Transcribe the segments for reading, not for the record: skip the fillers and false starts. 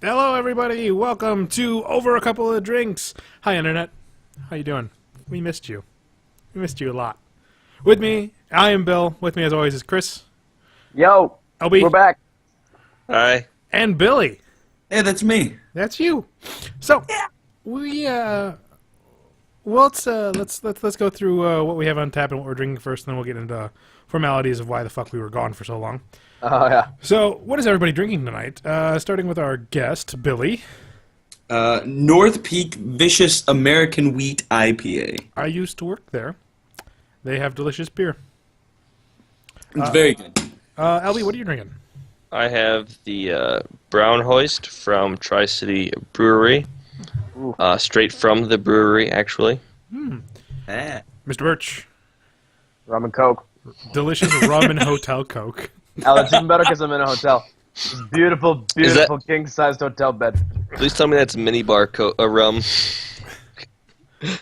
Hello, everybody. Welcome to Over a Couple of Drinks. Hi, Internet. How you doing? We missed you. We missed you a lot. With me, I am Bill. With me, as always, is Chris. Yo, LB. we're back. Hi. And Billy. Hey, that's me. That's you. So, we well, let's go through what we have on tap and what we're drinking first, and then we'll get into formalities of why the fuck we were gone for so long. Oh, yeah. So, what is everybody drinking tonight? Starting with our guest, Billy. North Peak Vicious American Wheat IPA. I used to work there. They have delicious beer. It's very good. LB, what are you drinking? I have the Brown Hoist from Tri-City Brewery. Straight from the brewery, actually. Ah. Mr. Birch. Rum and Coke. Delicious rum and hotel Coke. Oh, that's even better because I'm in a hotel. It's beautiful, beautiful king-sized hotel bed. Please tell me that's minibar rum.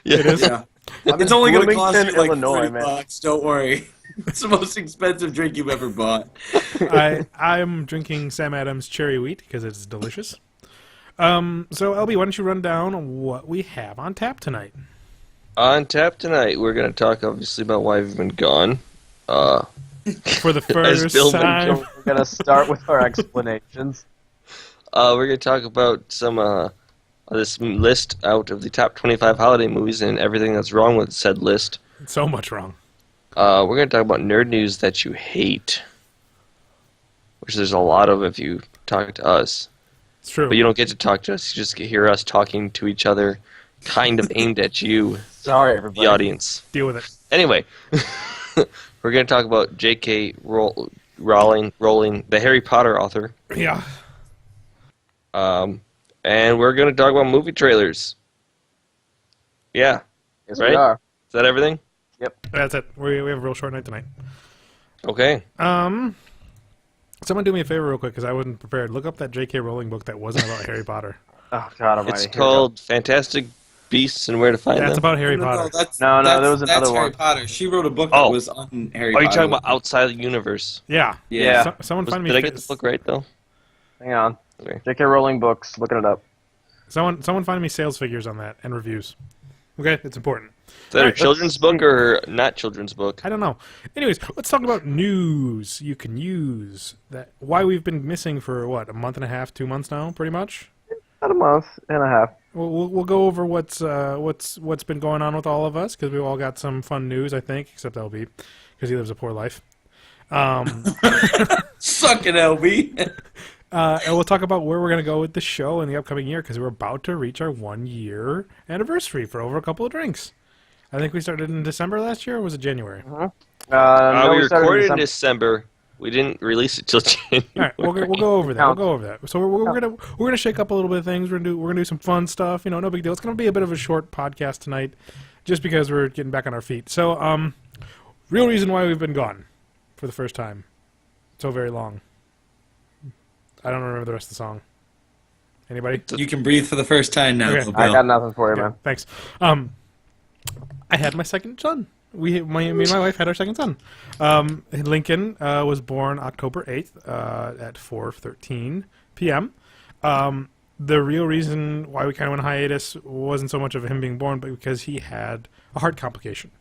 Yeah. It is? Yeah. I'm It's in only going to Bloomington, cost you like Illinois, $30, don't worry. It's the most expensive drink you've ever bought. I'm drinking Sam Adams Cherry Wheat because it's delicious. So, LB, why don't you run down what we have on tap tonight? On tap tonight, we're going to talk, obviously, about why we've been gone. For the first Bill time. We're going to start with our explanations. We're going to talk about some this list out of the top 25 holiday movies and everything that's wrong with said list. So much wrong. We're going to talk about nerd news that you hate, which there's a lot of if you talk to us. It's true. But you don't get to talk to us. You just hear us talking to each other, kind of aimed at you, Sorry, everybody. the audience. Deal with it. Anyway, we're going to talk about J.K. Rowling, the Harry Potter author. Yeah. And we're going to talk about movie trailers. Yeah. Yes, Right? we are. Is that everything? Yep. That's it. We have a real short night tonight. Okay. Someone do me a favor real quick because I wasn't prepared. Look up that J.K. Rowling book that wasn't about Harry Potter. Oh, God almighty. It's Here we go. called Fantastic Beasts and Where to Find That's Them. about Harry Potter. No, there was another that's one. Harry Potter. She wrote a book Oh. that was on Harry Are Potter. you talking about Outside the Universe? Yeah. Yeah. Someone find me. Did I get the book right, though? Hang on. Okay. J.K. Rowling books. Looking it up. Someone find me sales figures on that and reviews. Okay, it's important. Is that a children's book or not children's book? I don't know. Anyways, let's talk about news you can use. That why we've been missing for what, a month and a half, 2 months now, pretty much. About a month and a half. We'll go over what's been going on with all of us because we all got some fun news, I think, except LB because he lives a poor life. Suck it, LB. And we'll talk about where we're going to go with the show in the upcoming year because we're about to reach our 1 year anniversary for Over a Couple of Drinks. I think we started in December last year, or was it January? No, We started recorded in in December. We didn't release it till January. All right, we'll go over that. We'll go over that. So we're gonna shake up a little bit of things. We're gonna do some fun stuff. You know, no big deal. It's gonna be a bit of a short podcast tonight, just because we're getting back on our feet. So, real reason why we've been gone for the first time so very long. I don't remember the rest of the song. Anybody? You can breathe for the first time now, Okay. Bill. I got nothing for you, Yeah, man. thanks. I had my second son. Me and my wife had our second son. Lincoln was born October 8th at 4:13 p.m. The real reason why we kind of went on hiatus wasn't so much of him being born, but because he had a heart complication.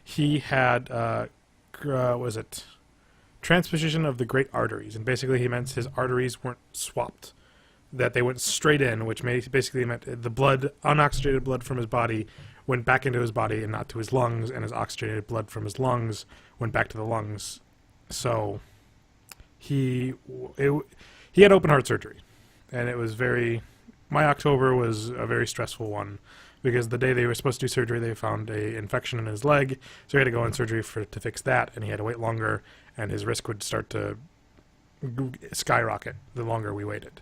He had, transposition of the great arteries, and basically he meant his arteries weren't swapped, that they went straight in, which basically meant the blood, unoxygenated blood from his body went back into his body and not to his lungs, and his oxygenated blood from his lungs went back to the lungs. So he had open heart surgery, and it was my October was a very stressful one because the day they were supposed to do surgery, they found a infection in his leg, so he had to go in surgery to fix that, and he had to wait longer, and his risk would start to skyrocket the longer we waited.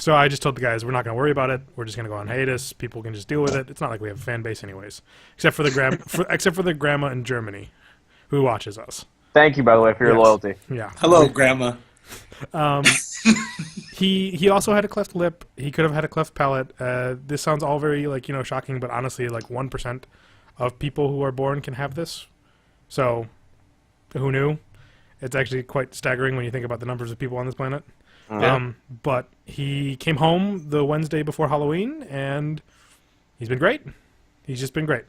So I just told the guys, we're not going to worry about it. We're just going to go on hiatus. People can just deal with it. It's not like we have a fan base anyways, except for the grandma in Germany who watches us. Thank you, by the way, for your Yes. loyalty. Yeah. Hello, Grandma. He also had a cleft lip. He could have had a cleft palate. This sounds all very shocking, but honestly, 1% of people who are born can have this. So, who knew? It's actually quite staggering when you think about the numbers of people on this planet. But he came home the Wednesday before Halloween, and he's been great. He's just been great.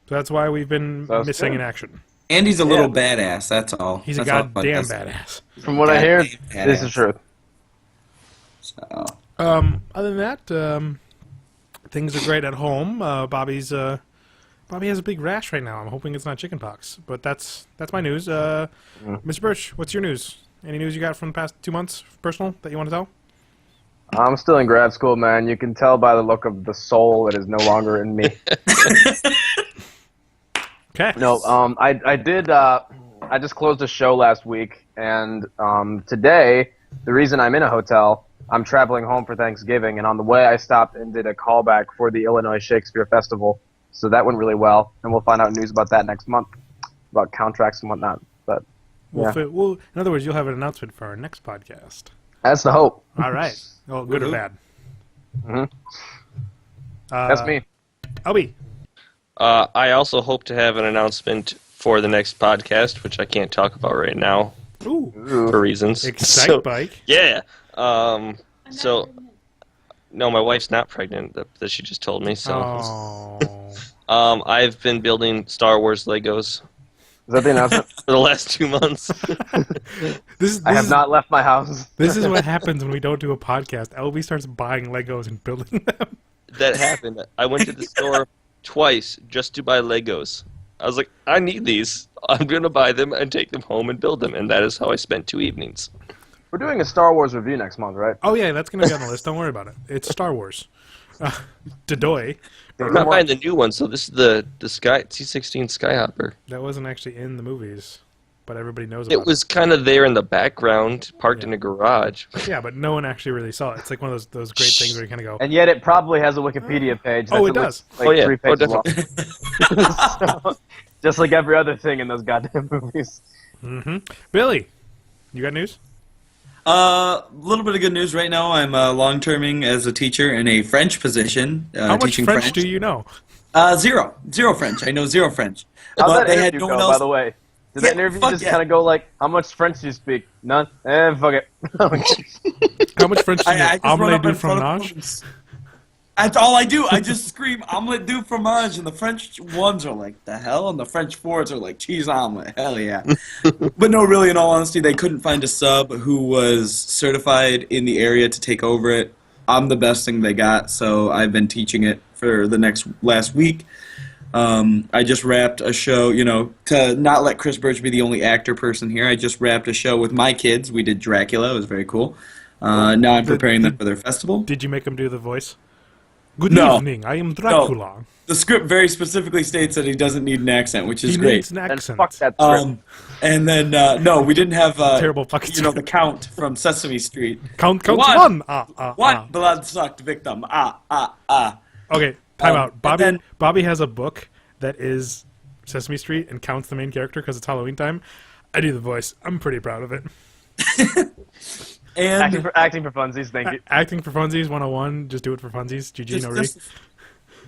So that's why we've been missing in action. Andy's a little badass, that's all. He's that's a goddamn badass. From what I hear, this is true. So. Other than that, things are great at home. Bobby has a big rash right now. I'm hoping it's not chickenpox, but that's my news. Mr. Birch, what's your news? Any news you got from the past 2 months, personal, that you want to tell? I'm still in grad school, man. You can tell by the look of the soul that is no longer in me. Okay. No, I did. I just closed a show last week, and today, the reason I'm in a hotel, I'm traveling home for Thanksgiving, and on the way I stopped and did a callback for the Illinois Shakespeare Festival, so that went really well, and we'll find out news about that next month, about contracts and whatnot. But yeah. Well, in other words, you'll have an announcement for our next podcast. That's the hope. All right. Well, good or bad? Mm-hmm. That's me. Obi. I also hope to have an announcement for the next podcast, which I can't talk about right now Ooh. for reasons. Excite bike. Yeah. So, no, my wife's not pregnant. That she just told me. So, I've been building Star Wars Legos. Is that the announcement? For the last 2 months. I have not left my house. This is what happens when we don't do a podcast. LB starts buying Legos and building them. That happened. I went to the store twice just to buy Legos. I was like, I need these. I'm going to buy them and take them home and build them. And that is how I spent 2 evenings. We're doing a Star Wars review next month, right? Oh, yeah, that's going to be on the list. Don't worry about it. It's Star Wars. Dadoy. I'm not buying the new one, so this is the C-16 Skyhopper. That wasn't actually in the movies, but everybody knows about it. It was kind of there in the background, parked in a garage. Yeah, but no one actually really saw it. It's like one of those great things where you kind of go... And yet it probably has a Wikipedia page. Oh, it does. Like 3 pages definitely. long. So, just like every other thing in those goddamn movies. Mm-hmm. Billy, you got news? A little bit of good news right now. I'm long-terming as a teacher in a French position. How much teaching French do you know? Zero French. I know zero French. How'd But that they had interview no go, one else. by the way? Did that interview just kind of go like, how much French do you speak? None? Fuck it. How much French do you know? I just run Omelette up du in front of fromage? them. That's all I do. I just scream omelette du fromage, and the French ones are like, the hell? And the French fours are like, cheese omelet. Hell yeah. But no, really, in all honesty, they couldn't find a sub who was certified in the area to take over it. I'm the best thing they got, so I've been teaching it for the last week. I just wrapped a show, to not let Chris Birch be the only actor person here. I just wrapped a show with my kids. We did Dracula. It was very cool. Now I'm preparing them for their festival. Did you make them do the voice? Good No. evening, I am Dracula. No. The script very specifically states that he doesn't need an accent, which is He great. needs an And accent. fuck that script. And then, no, we didn't have, Terrible fucking the Count from Sesame Street. Count One. one. What? Blood-sucked victim. Okay, time out. and Bobby has a book that is Sesame Street and Count's the main character because it's Halloween time. I do the voice. I'm pretty proud of it. And Acting for funsies, thank you. Acting for funsies 101. Just do it for funsies. GG, no re.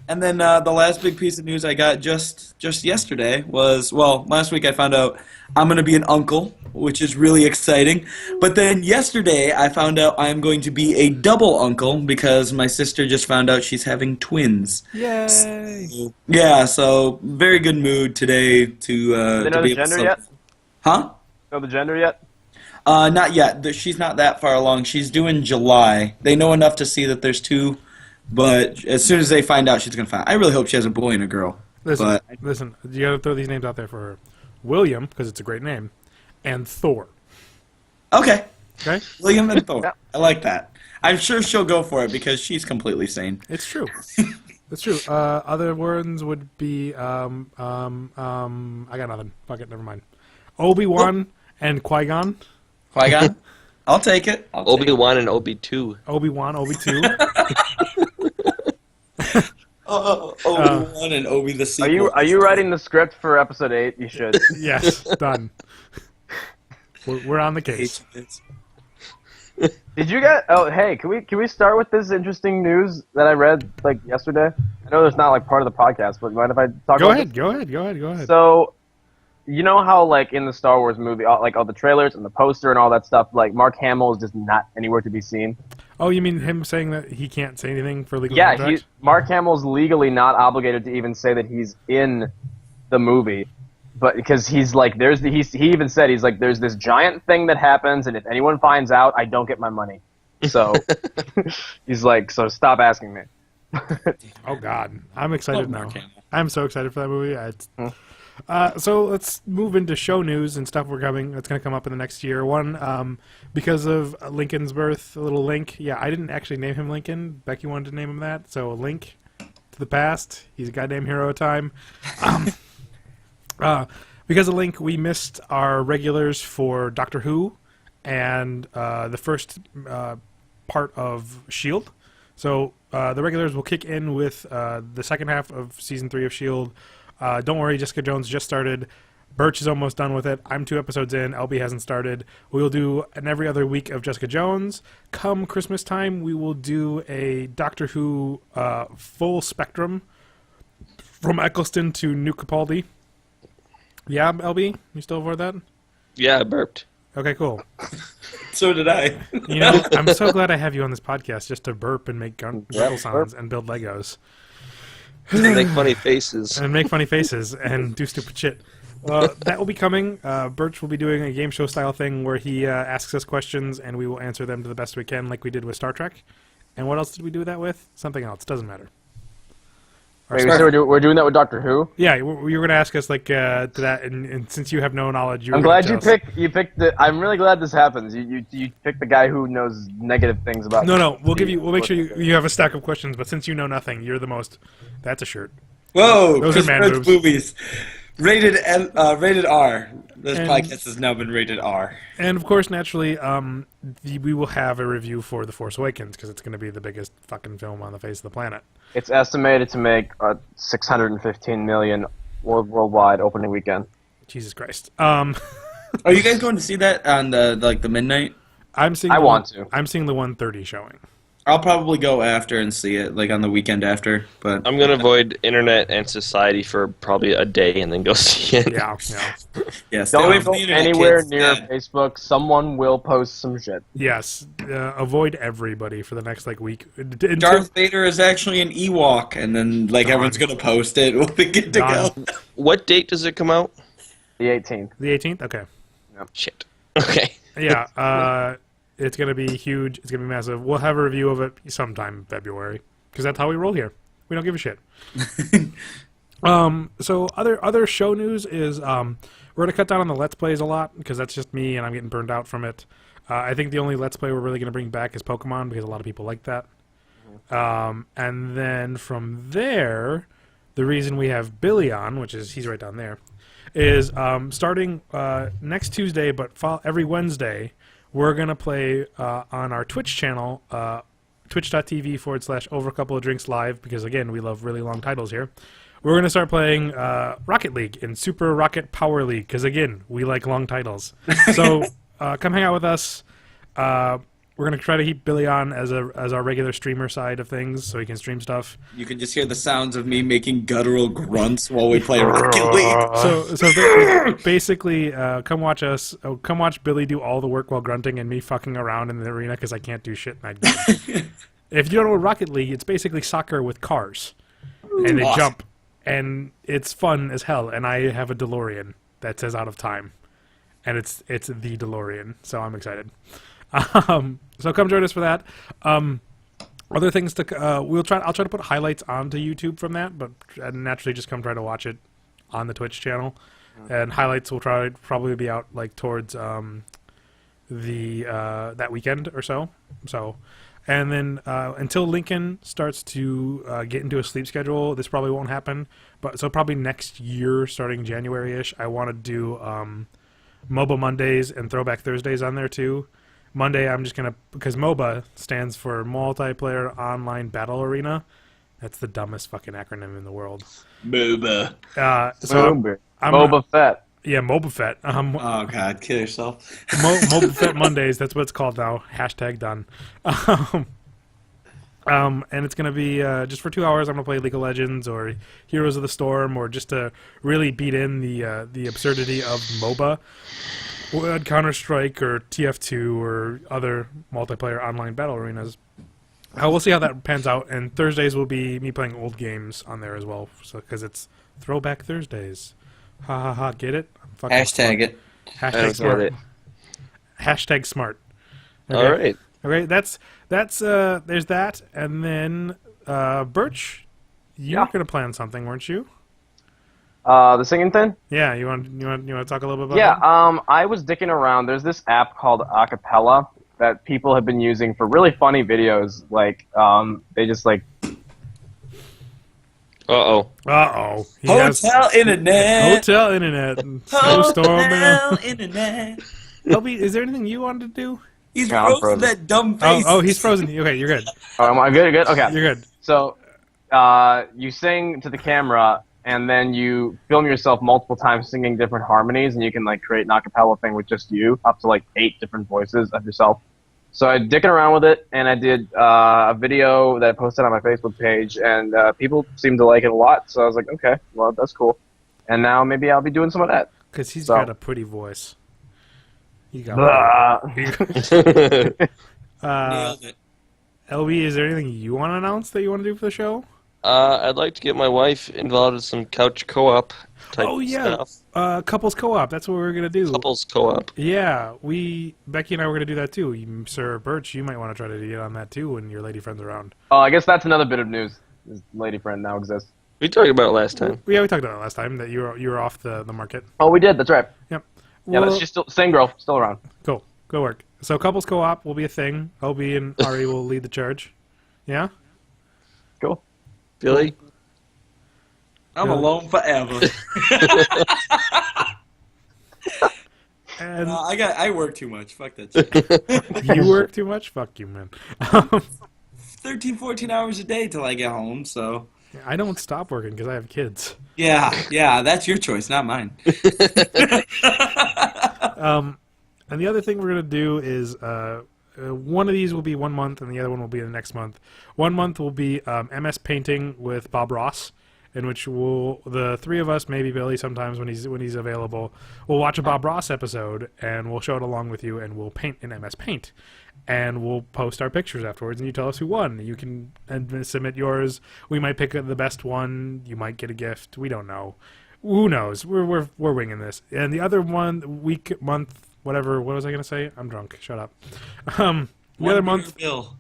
and then the last big piece of news I got just yesterday was, last week I found out I'm going to be an uncle, which is really exciting. But then yesterday I found out I'm going to be a double uncle because my sister just found out she's having twins. Yay! Yeah, so very good mood today to They know be the able to gender yet? Huh? Know the gender yet? Not yet. She's not that far along. She's due in July. They know enough to see that there's 2, but as soon as they find out, she's going to find out. I really hope she has a boy and a girl. Listen, you got to throw these names out there for her. William, because it's a great name, and Thor. Okay. Okay? William and Thor. Yeah. I like that. I'm sure she'll go for it because she's completely sane. It's true. It's true. Other words would be, I got nothing. Fuck it, never mind. Obi-Wan and Qui-Gon. Qui-Gon? I'll take it. Obi-Wan and Obi-2. Obi-Wan, Obi-2. Obi-Wan and Obi the sequel. Are you writing the script for episode 8? You should. Yes, done. We're on the case. Did you get? Oh, hey, can we start with this interesting news that I read like yesterday? I know there's not like part of the podcast, but mind if I talk? Go about ahead, this? go ahead. So, you know how like in the Star Wars movie, like all the trailers and the poster and all that stuff, like Mark Hamill is just not anywhere to be seen. Oh, you mean him saying that he can't say anything for legal Yeah, contract? Mark Hamill's legally not obligated to even say that he's in the movie, but because he's like, he even said he's like, there's this giant thing that happens, and if anyone finds out, I don't get my money. So he's like, so stop asking me. Oh God, I'm excited Love now. Mark Hamill. I'm so excited for that movie. So let's move into show news and stuff that's going to come up in the next year. One, because of Lincoln's birth, a little Link. Yeah, I didn't actually name him Lincoln. Becky wanted to name him that. So Link to the past. He's a goddamn hero of time. Because of Link, we missed our regulars for Doctor Who and the first part of S.H.I.E.L.D. So the regulars will kick in with the second half of Season 3 of S.H.I.E.L.D. Don't worry, Jessica Jones just started. Birch is almost done with it. I'm 2 episodes in. LB hasn't started. We will do an every other week of Jessica Jones. Come Christmas time, we will do a Doctor Who full spectrum from Eccleston to New Capaldi. Yeah, LB? You still for that? Yeah, I burped. Okay, cool. So did I. You know, I'm so glad I have you on this podcast just to burp and make gurgle sounds and build Legos. And make funny faces. And make funny faces and do stupid shit. That will be coming. Birch will be doing a game show style thing where he asks us questions and we will answer them to the best we can, like we did with Star Trek. And what else did we do that with? Something else. Doesn't matter. Wait, so we're doing that with Doctor Who? Yeah, you were going to ask us to that, and since you have no knowledge, I'm glad you picked the. I'm really glad this happens. You picked the guy who knows negative things about. No. We'll make sure you have a stack of questions. But since you know nothing, you're the most. That's a shirt. Whoa, Those are man Chris boobs. movies. Rated R. This podcast has now been rated R. And of course, naturally, we will have a review for The Force Awakens because it's going to be the biggest fucking film on the face of the planet. It's estimated to make 615 million worldwide opening weekend. Jesus Christ. Are you guys going to see that on the midnight? I'm seeing. I want to. I'm seeing the 1:30 showing. I'll probably go after and see it, like on the weekend after. But I'm gonna avoid internet and society for probably a day and then go see it. Yeah. yeah, stay away Don't from go the internet, anywhere kids. near Dad. Facebook. Someone will post some shit. Yes. Avoid everybody for the next week. Darth Vader is actually an Ewok, and then everyone's gonna post it. We'll be good to go. What date does it come out? The 18th. The 18th. Okay. Shit. Okay. Yeah. It's going to be huge. It's going to be massive. We'll have a review of it sometime in February because that's how we roll here. We don't give a shit. So other show news is we're going to cut down on the Let's Plays a lot because that's just me and I'm getting burned out from it. I think the only Let's Play we're really going to bring back is Pokemon because a lot of people like that. And then from there, the reason we have Billy on, he's right down there, is starting next Tuesday, but every Wednesday, we're going to play on our Twitch channel, twitch.tv/over a couple of drinks live, because again, we love really long titles here. We're going to start playing Rocket League and Super Rocket Power League, because again, we like long titles. So come hang out with us. We're going to try to keep Billy on as our regular streamer side of things, so he can stream stuff. You can just hear the sounds of me making guttural grunts while we play Rocket League. So basically, come watch us. Come watch Billy do all the work while grunting and me fucking around in the arena because I can't do shit. If you don't know Rocket League, it's basically soccer with cars, and they Awesome. jump, and it's fun as hell. And I have a DeLorean that says "out of time," and it's the DeLorean, so I'm excited. So come join us for that. Other things I'll try to put highlights onto YouTube from that, but naturally just come try to watch it on the Twitch channel. And highlights will probably be out towards that weekend or so. And then until Lincoln starts to get into a sleep schedule, this probably won't happen. So probably next year, starting January-ish, I want to do MOBA Mondays and Throwback Thursdays on there too. Monday, I'm just going to, because MOBA stands for Multiplayer Online Battle Arena. That's the dumbest fucking acronym in the world. MOBA. I'm Boba Fett. Yeah, MOBA Fett. Oh, God, kill yourself. MOBA Fett Mondays, that's what it's called now. # done. And it's going to be just for 2 hours. I'm going to play League of Legends or Heroes of the Storm, or just to really beat in the absurdity of MOBA, Counter-Strike or TF2 or other multiplayer online battle arenas. We'll see how that pans out. And Thursdays will be me playing old games on there as well, because it's Throwback Thursdays. Ha ha ha! Get it? I'm fucking Hashtag it. I Hashtag don't smart. get it. Hashtag smart. All right. Okay, that's there's that, and then Birch, you were gonna plan something, weren't you? The singing thing? Yeah, you want to talk a little bit about Yeah, that? I was dicking around. There's this app called Acapella that people have been using for really funny videos. Like, they just like, Uh-oh. Hotel internet. Hotel internet. Snowstorm. Hotel internet. LB, is there anything you wanted to do? He's Yeah, I'm frozen frozen. that dumb face. Oh, he's frozen. Okay, you're good. am I good? Good. Okay. You're good. So, you sing to the camera, and then you film yourself multiple times singing different harmonies, and you can like create an acapella thing with just you, up to like 8 different voices of yourself. So I dicking around with it, and I did a video that I posted on my Facebook page, and people seemed to like it a lot. So I was like, okay, well that's cool. And now maybe I'll be doing some of that. Because he's So- got a pretty voice. You got Blah. Nailed it. LB, is there anything you want to announce that you want to do for the show? I'd like to get my wife involved in some couch co-op type Oh, yeah. stuff. Couples co-op. That's what we're gonna do. Couples co-op. Yeah, Becky and I were gonna do that too. Sir Birch, you might want to try to get on that too when your lady friend's around. Oh, I guess that's another bit of news. This lady friend now exists. We talked about it last time. Yeah, we talked about it last time that you were off the market. Oh, we did. That's right. Yep. Yeah, Well, she's still same girl, still around. cool. Go work. So couples co-op will be a thing. LB and Ari will lead the charge. Yeah. Cool. Billy? I'm Yeah. alone forever. And I work too much. Fuck that shit. you work too much. Fuck you, man. 13, 14 hours a day till I get home, so... I don't stop working because I have kids. Yeah, that's your choice, not mine. And the other thing we're gonna do is one of these will be 1 month, and the other one will be the next month. 1 month will be MS Painting with Bob Ross, in which the three of us, maybe Billy sometimes when he's available, we'll watch a Bob Ross episode and we'll show it along with you, and we'll paint in MS Paint, and we'll post our pictures afterwards, and you tell us who won. You can submit yours. We might pick the best one. You might get a gift. We don't know. Who knows? We're winging this. And the other one, month. Whatever. What was I gonna say? I'm drunk. Shut up. The other month. Bill.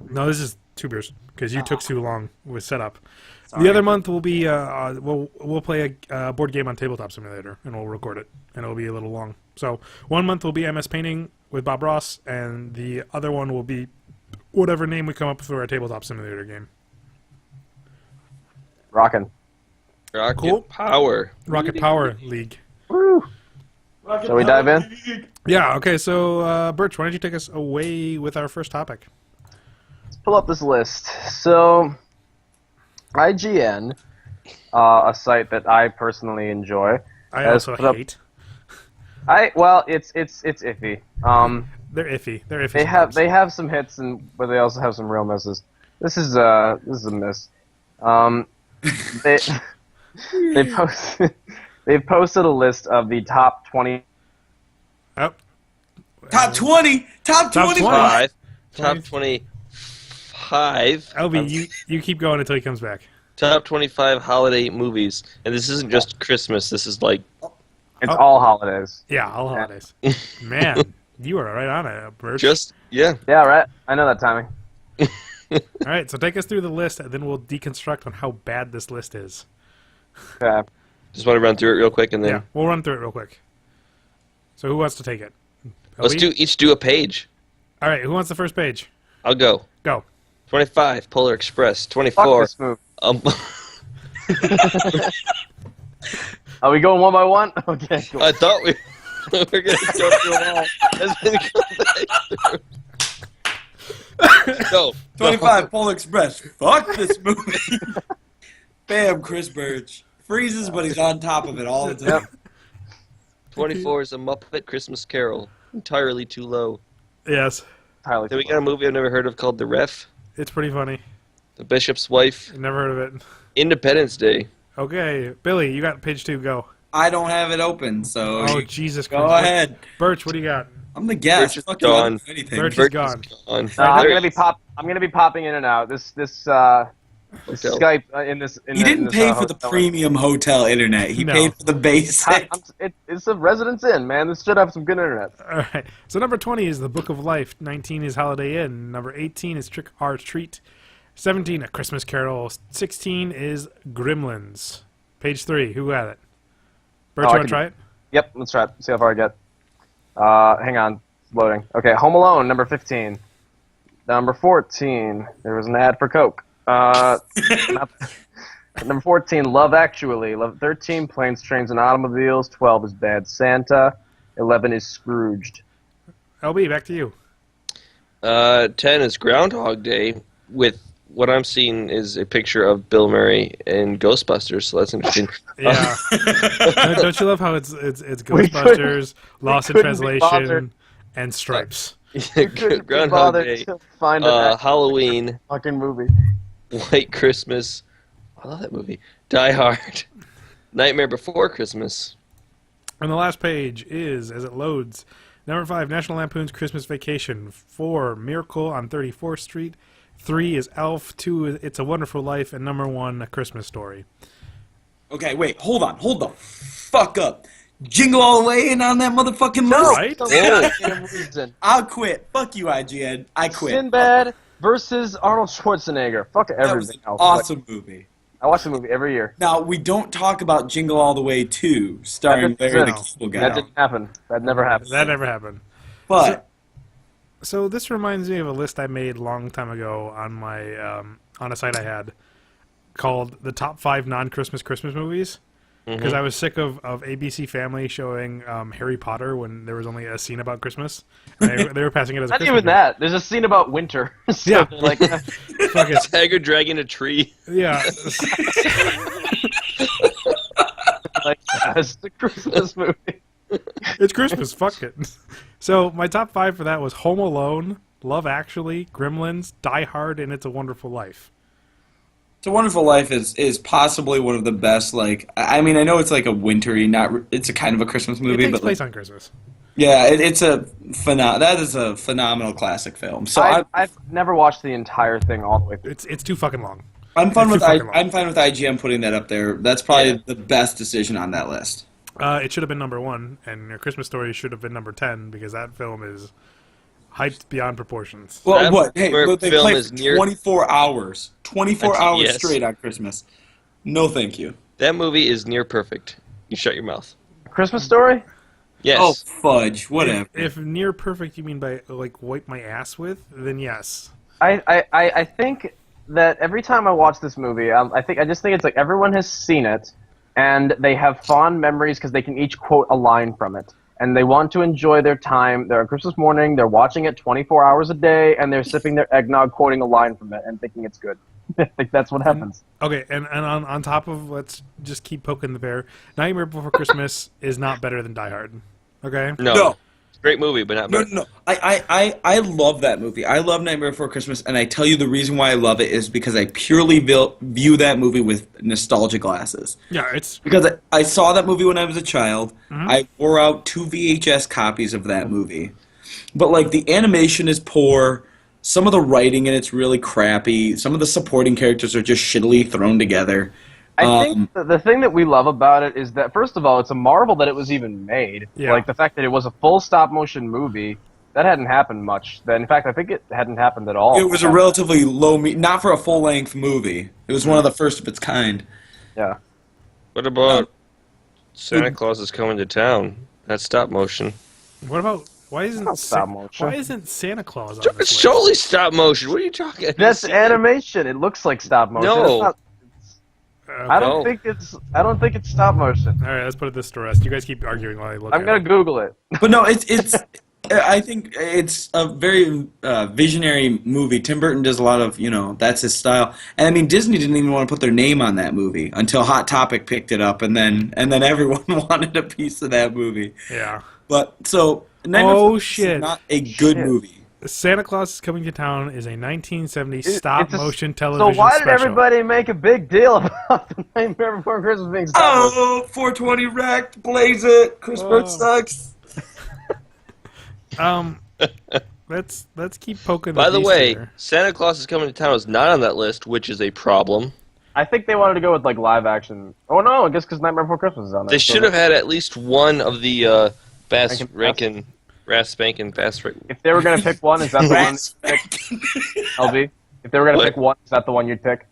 No, this is 2 beers because you took too long with setup. Sorry. The other month will be we'll play a board game on Tabletop Simulator, and we'll record it, and it'll be a little long. So 1 month will be MS Painting with Bob Ross, and the other one will be whatever name we come up with for our Tabletop Simulator game. Rockin'. Rocket Cool. Power. Rocket Power League. Woo. Shall we dive in? Yeah. Okay. So Birch, why don't you take us away with our first topic? Let's pull up this list. So, IGN, a site that I personally enjoy. I Has also put up- hate. It's iffy. They're iffy. They're iffy. They have sometimes. some hits, but they also have some real misses. This is a miss. They they've posted a list of the top 20. Oh. Top 20! Top 20! 20. Five. Top 25. LB, you keep going until he comes back. Top 25 holiday movies. And this isn't just Christmas. This is like... It's Oh. all holidays. Yeah, all holidays. Man, you are right on it, Birch. Yeah. Yeah, right. I know that timing. All right, so take us through the list, and then we'll deconstruct on how bad this list is. Okay. Just want to run through it real quick and then... Yeah, we'll run through it real quick. So who wants to take it? Let's LB? each do a page. All right, who wants the first page? I'll go. Go. 25, Polar Express. Fuck 24, this move. um, Are we going one by one? Okay, cool. I thought we were going to go through them all. And then come back through. Go. 25, Pole Express. Fuck this movie. Bam, Chris Birch. Freezes, but he's on top of it all the time. 24 is a Muppet Christmas Carol. Entirely too low. Yes. Entirely Then we too got a movie I've never heard of called The Ref. It's pretty funny. The Bishop's Wife. Never heard of it. Independence Day. Okay, Billy, you got page 2. Go. I don't have it open, so Oh, Jesus Christ. go ahead. Birch, what do you got? I'm the guest. Birch is Fuck you, I don't gone. do anything. Birch is Birch gone. gone. I'm gonna be popping in and out. This Skype in this. He didn't pay for the premium hotel internet. He No. paid for the basic. It's a Residence Inn, man. This should have some good internet. All right. So number 20 is The Book of Life. 19 is Holiday Inn. Number 18 is Trick or Treat. 17, A Christmas Carol. 16 is Gremlins. Page 3. Who got it? Birch, I you want can- to try it? Yep, let's try it. See how far I get. Hang on, it's loading. Okay, Home Alone, number 15. Number 14, there was an ad for Coke. Number 14, Love Actually. 13, Planes, Trains, and Automobiles. 12 is Bad Santa. 11 is Scrooged. LB, back to you. 10 is Groundhog Day, with what I'm seeing is a picture of Bill Murray in Ghostbusters, so that's interesting. Yeah. Don't you love how it's Ghostbusters, Lost in couldn't be bothered. Translation, and Stripes? Couldn't be Groundhog bothered Day, to find an Halloween, fucking movie. White Christmas. I love that movie. Die Hard, Nightmare Before Christmas. And the last page is, as it loads, number 5, National Lampoon's Christmas Vacation. 4, Miracle on 34th Street. 3 is Elf. 2 is It's a Wonderful Life. And number 1, A Christmas Story. Okay, wait, hold the fuck up. Jingle All the Way in on that motherfucking list? Right? Damn reason. I'll quit. Fuck you, IGN. I quit. Sinbad versus Arnold Schwarzenegger. Fuck That was everything an else. awesome movie. I watch the movie every year. Now, we don't talk about Jingle All the Way 2, starring That Larry the didn't- Cable That Guy. didn't happen. That never happened. That never happened. But, So this reminds me of a list I made a long time ago on my on a site I had called the top 5 non-Christmas Christmas movies, because I was sick of ABC Family showing Harry Potter when there was only a scene about Christmas. And they were passing it as a Not Christmas even that. There's a scene about winter. So Yeah. they're like, movie. Fuck it. Tiger dragging a tree. Yeah. it's the Christmas movie. It's Christmas. Fuck it. So my top 5 for that was Home Alone, Love Actually, Gremlins, Die Hard, and It's a Wonderful Life. It's a Wonderful Life is possibly one of the best, like, I mean, I know it's like a wintry, it's a kind of a Christmas It movie, takes but place like, on Christmas. yeah, that is a phenomenal classic film. So I've never watched the entire thing all the way through. It's too fucking long. I'm fine It's with too fucking long. I'm fine with IGN putting that up there. That's probably the best decision on that list. It should have been number 1, and Your Christmas Story should have been number 10, because that film is hyped beyond proportions. Well, That what? Hey, film they play is near- 24 hours. 24 hours Yes. straight on Christmas. No, thank you. That movie is near perfect. You shut your mouth. Christmas Story? Yes. Oh, fudge. Whatever. If near perfect you mean by, like, wipe my ass with, then yes. I think that every time I watch this movie, I just think it's like everyone has seen it, and they have fond memories because they can each quote a line from it. And they want to enjoy their time. They're on Christmas morning, they're watching it 24 hours a day, and they're sipping their eggnog, quoting a line from it, and thinking it's good. I think that's what happens. Okay, and on top of, let's just keep poking the bear, Nightmare Before Christmas is not better than Die Hard. Okay? No. Great movie, but not No, better. no. I love that movie. I love Nightmare Before Christmas, and I tell you the reason why I love it is because I purely view that movie with nostalgia glasses. Yeah, it's... Because I saw that movie when I was a child. I wore out 2 VHS copies of that movie. But, like, the animation is poor. Some of the writing in it's really crappy. Some of the supporting characters are just shittily thrown together. I think the thing that we love about it is that, first of all, it's a marvel that it was even made. Yeah. Like, the fact that it was a full stop-motion movie, that hadn't happened much. In fact, I think it hadn't happened at all. It was a relatively low... not for a full-length movie. It was one of the first of its kind. Yeah. What about Santa Claus is Coming to Town? That's stop motion. What about... Why isn't not stop motion. Why isn't Santa Claus on It's this list? totally stop motion. What are you talking? That's animation. It looks like stop-motion. No. It's not- I Okay. don't think it's stop motion. All right, let's put this to rest. You guys keep arguing while I look I'm at gonna it. Google it. But no, it's I think it's a very visionary movie. Tim Burton does a lot of, that's his style. And I mean, Disney didn't even want to put their name on that movie until Hot Topic picked it up, and then everyone wanted a piece of that movie. Yeah. But so Nightmare Before Christmas shit. is not a good Shit. movie. Santa Claus is Coming to Town is a 1970 It's a- stop-motion television So why did special. everybody make a big deal about the Nightmare Before Christmas being stopped? Oh, 420 wrecked, blaze it, Chris Bird sucks. Let's keep poking. By the beast way, here. Santa Claus is Coming to Town is not on that list, which is a problem. I think they wanted to go with like live action. Oh no, I guess because Nightmare Before Christmas is on there. They should have had at least one of the Bass Rankin- Spankin' Bass Rankin. If they were gonna pick one, is that the one? LB. If they were gonna What? pick one, is that the one you'd pick?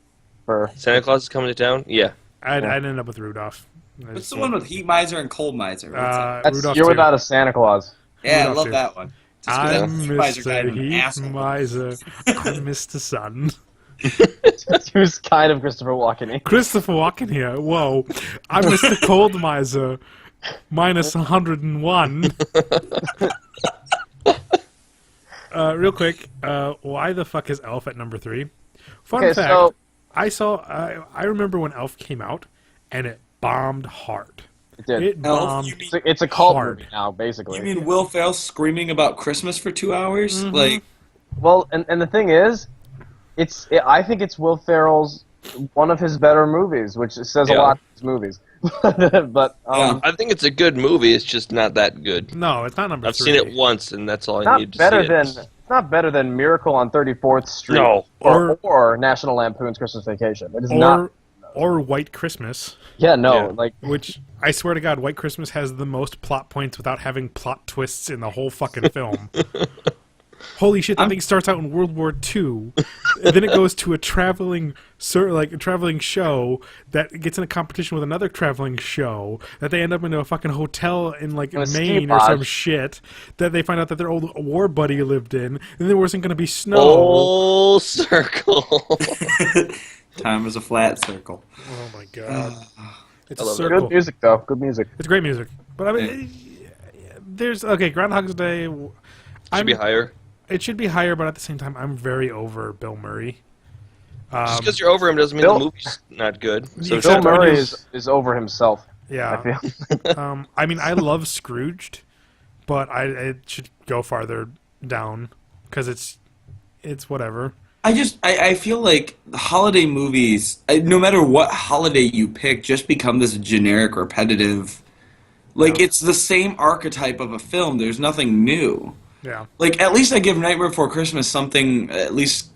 For Santa Claus is Coming to Town? Yeah. I'd end up with Rudolph. What's the one with Heat Miser and Cold Miser? What's that? that's Rudolph You're 2. Without a Santa Claus. Yeah, I Rudolph love too. that one. Just 'cause I'm that Heat Miser guy Mr. was an Heat asshole. Miser. I'm Mr. Sun. Who's kind of Christopher Walken. Christopher Walken here. Whoa. I'm Mr. Cold Miser. Minus 101. Real quick, why the fuck is Elf at number 3? Fun Okay, fact, so- I remember when Elf came out, and it bombed hard. It did. It Elf, bombed. you mean- It's a cult hard. movie now, basically. You mean Will Ferrell screaming about Christmas for 2 hours? Mm-hmm. Like, Well, and the thing is, I think it's Will Ferrell's one of his better movies, which says a Yeah. lot of his movies. But Yeah. I think it's a good movie. It's just not that good. No, it's not number I've 3. seen it once, and that's all I not need to better see than it. it's not better than Miracle on 34th Street. No. Or National Lampoon's Christmas Vacation. It is not. Or White Christmas, Yeah, no, Yeah. like which I swear to God, White Christmas has the most plot points without having plot twists in the whole fucking film. Holy shit! That thing starts out in World War II, and then it goes to a traveling show that gets in a competition with another traveling show that they end up into a fucking hotel in like In a ski Maine or some lodge. shit that they find out that their old war buddy lived in, and there wasn't going to be snow. Full circle. time is a flat circle. Oh my god! It's I a love it. circle. good music though. Good music. It's great music, but I mean, there's Groundhog's Day. Should be higher. It should be higher, but at the same time, I'm very over Bill Murray. Just because you're over him doesn't mean Bill- the movie's not good. So Bill Bill Except when Murray he's- is over himself. I Yeah. feel. I mean, I love Scrooged, but it should go farther down because it's whatever. I feel like holiday movies, no matter what holiday you pick, just become this generic, repetitive. Like, it's the same archetype of a film. There's nothing new. Yeah. Like, at least I give Nightmare Before Christmas something, at least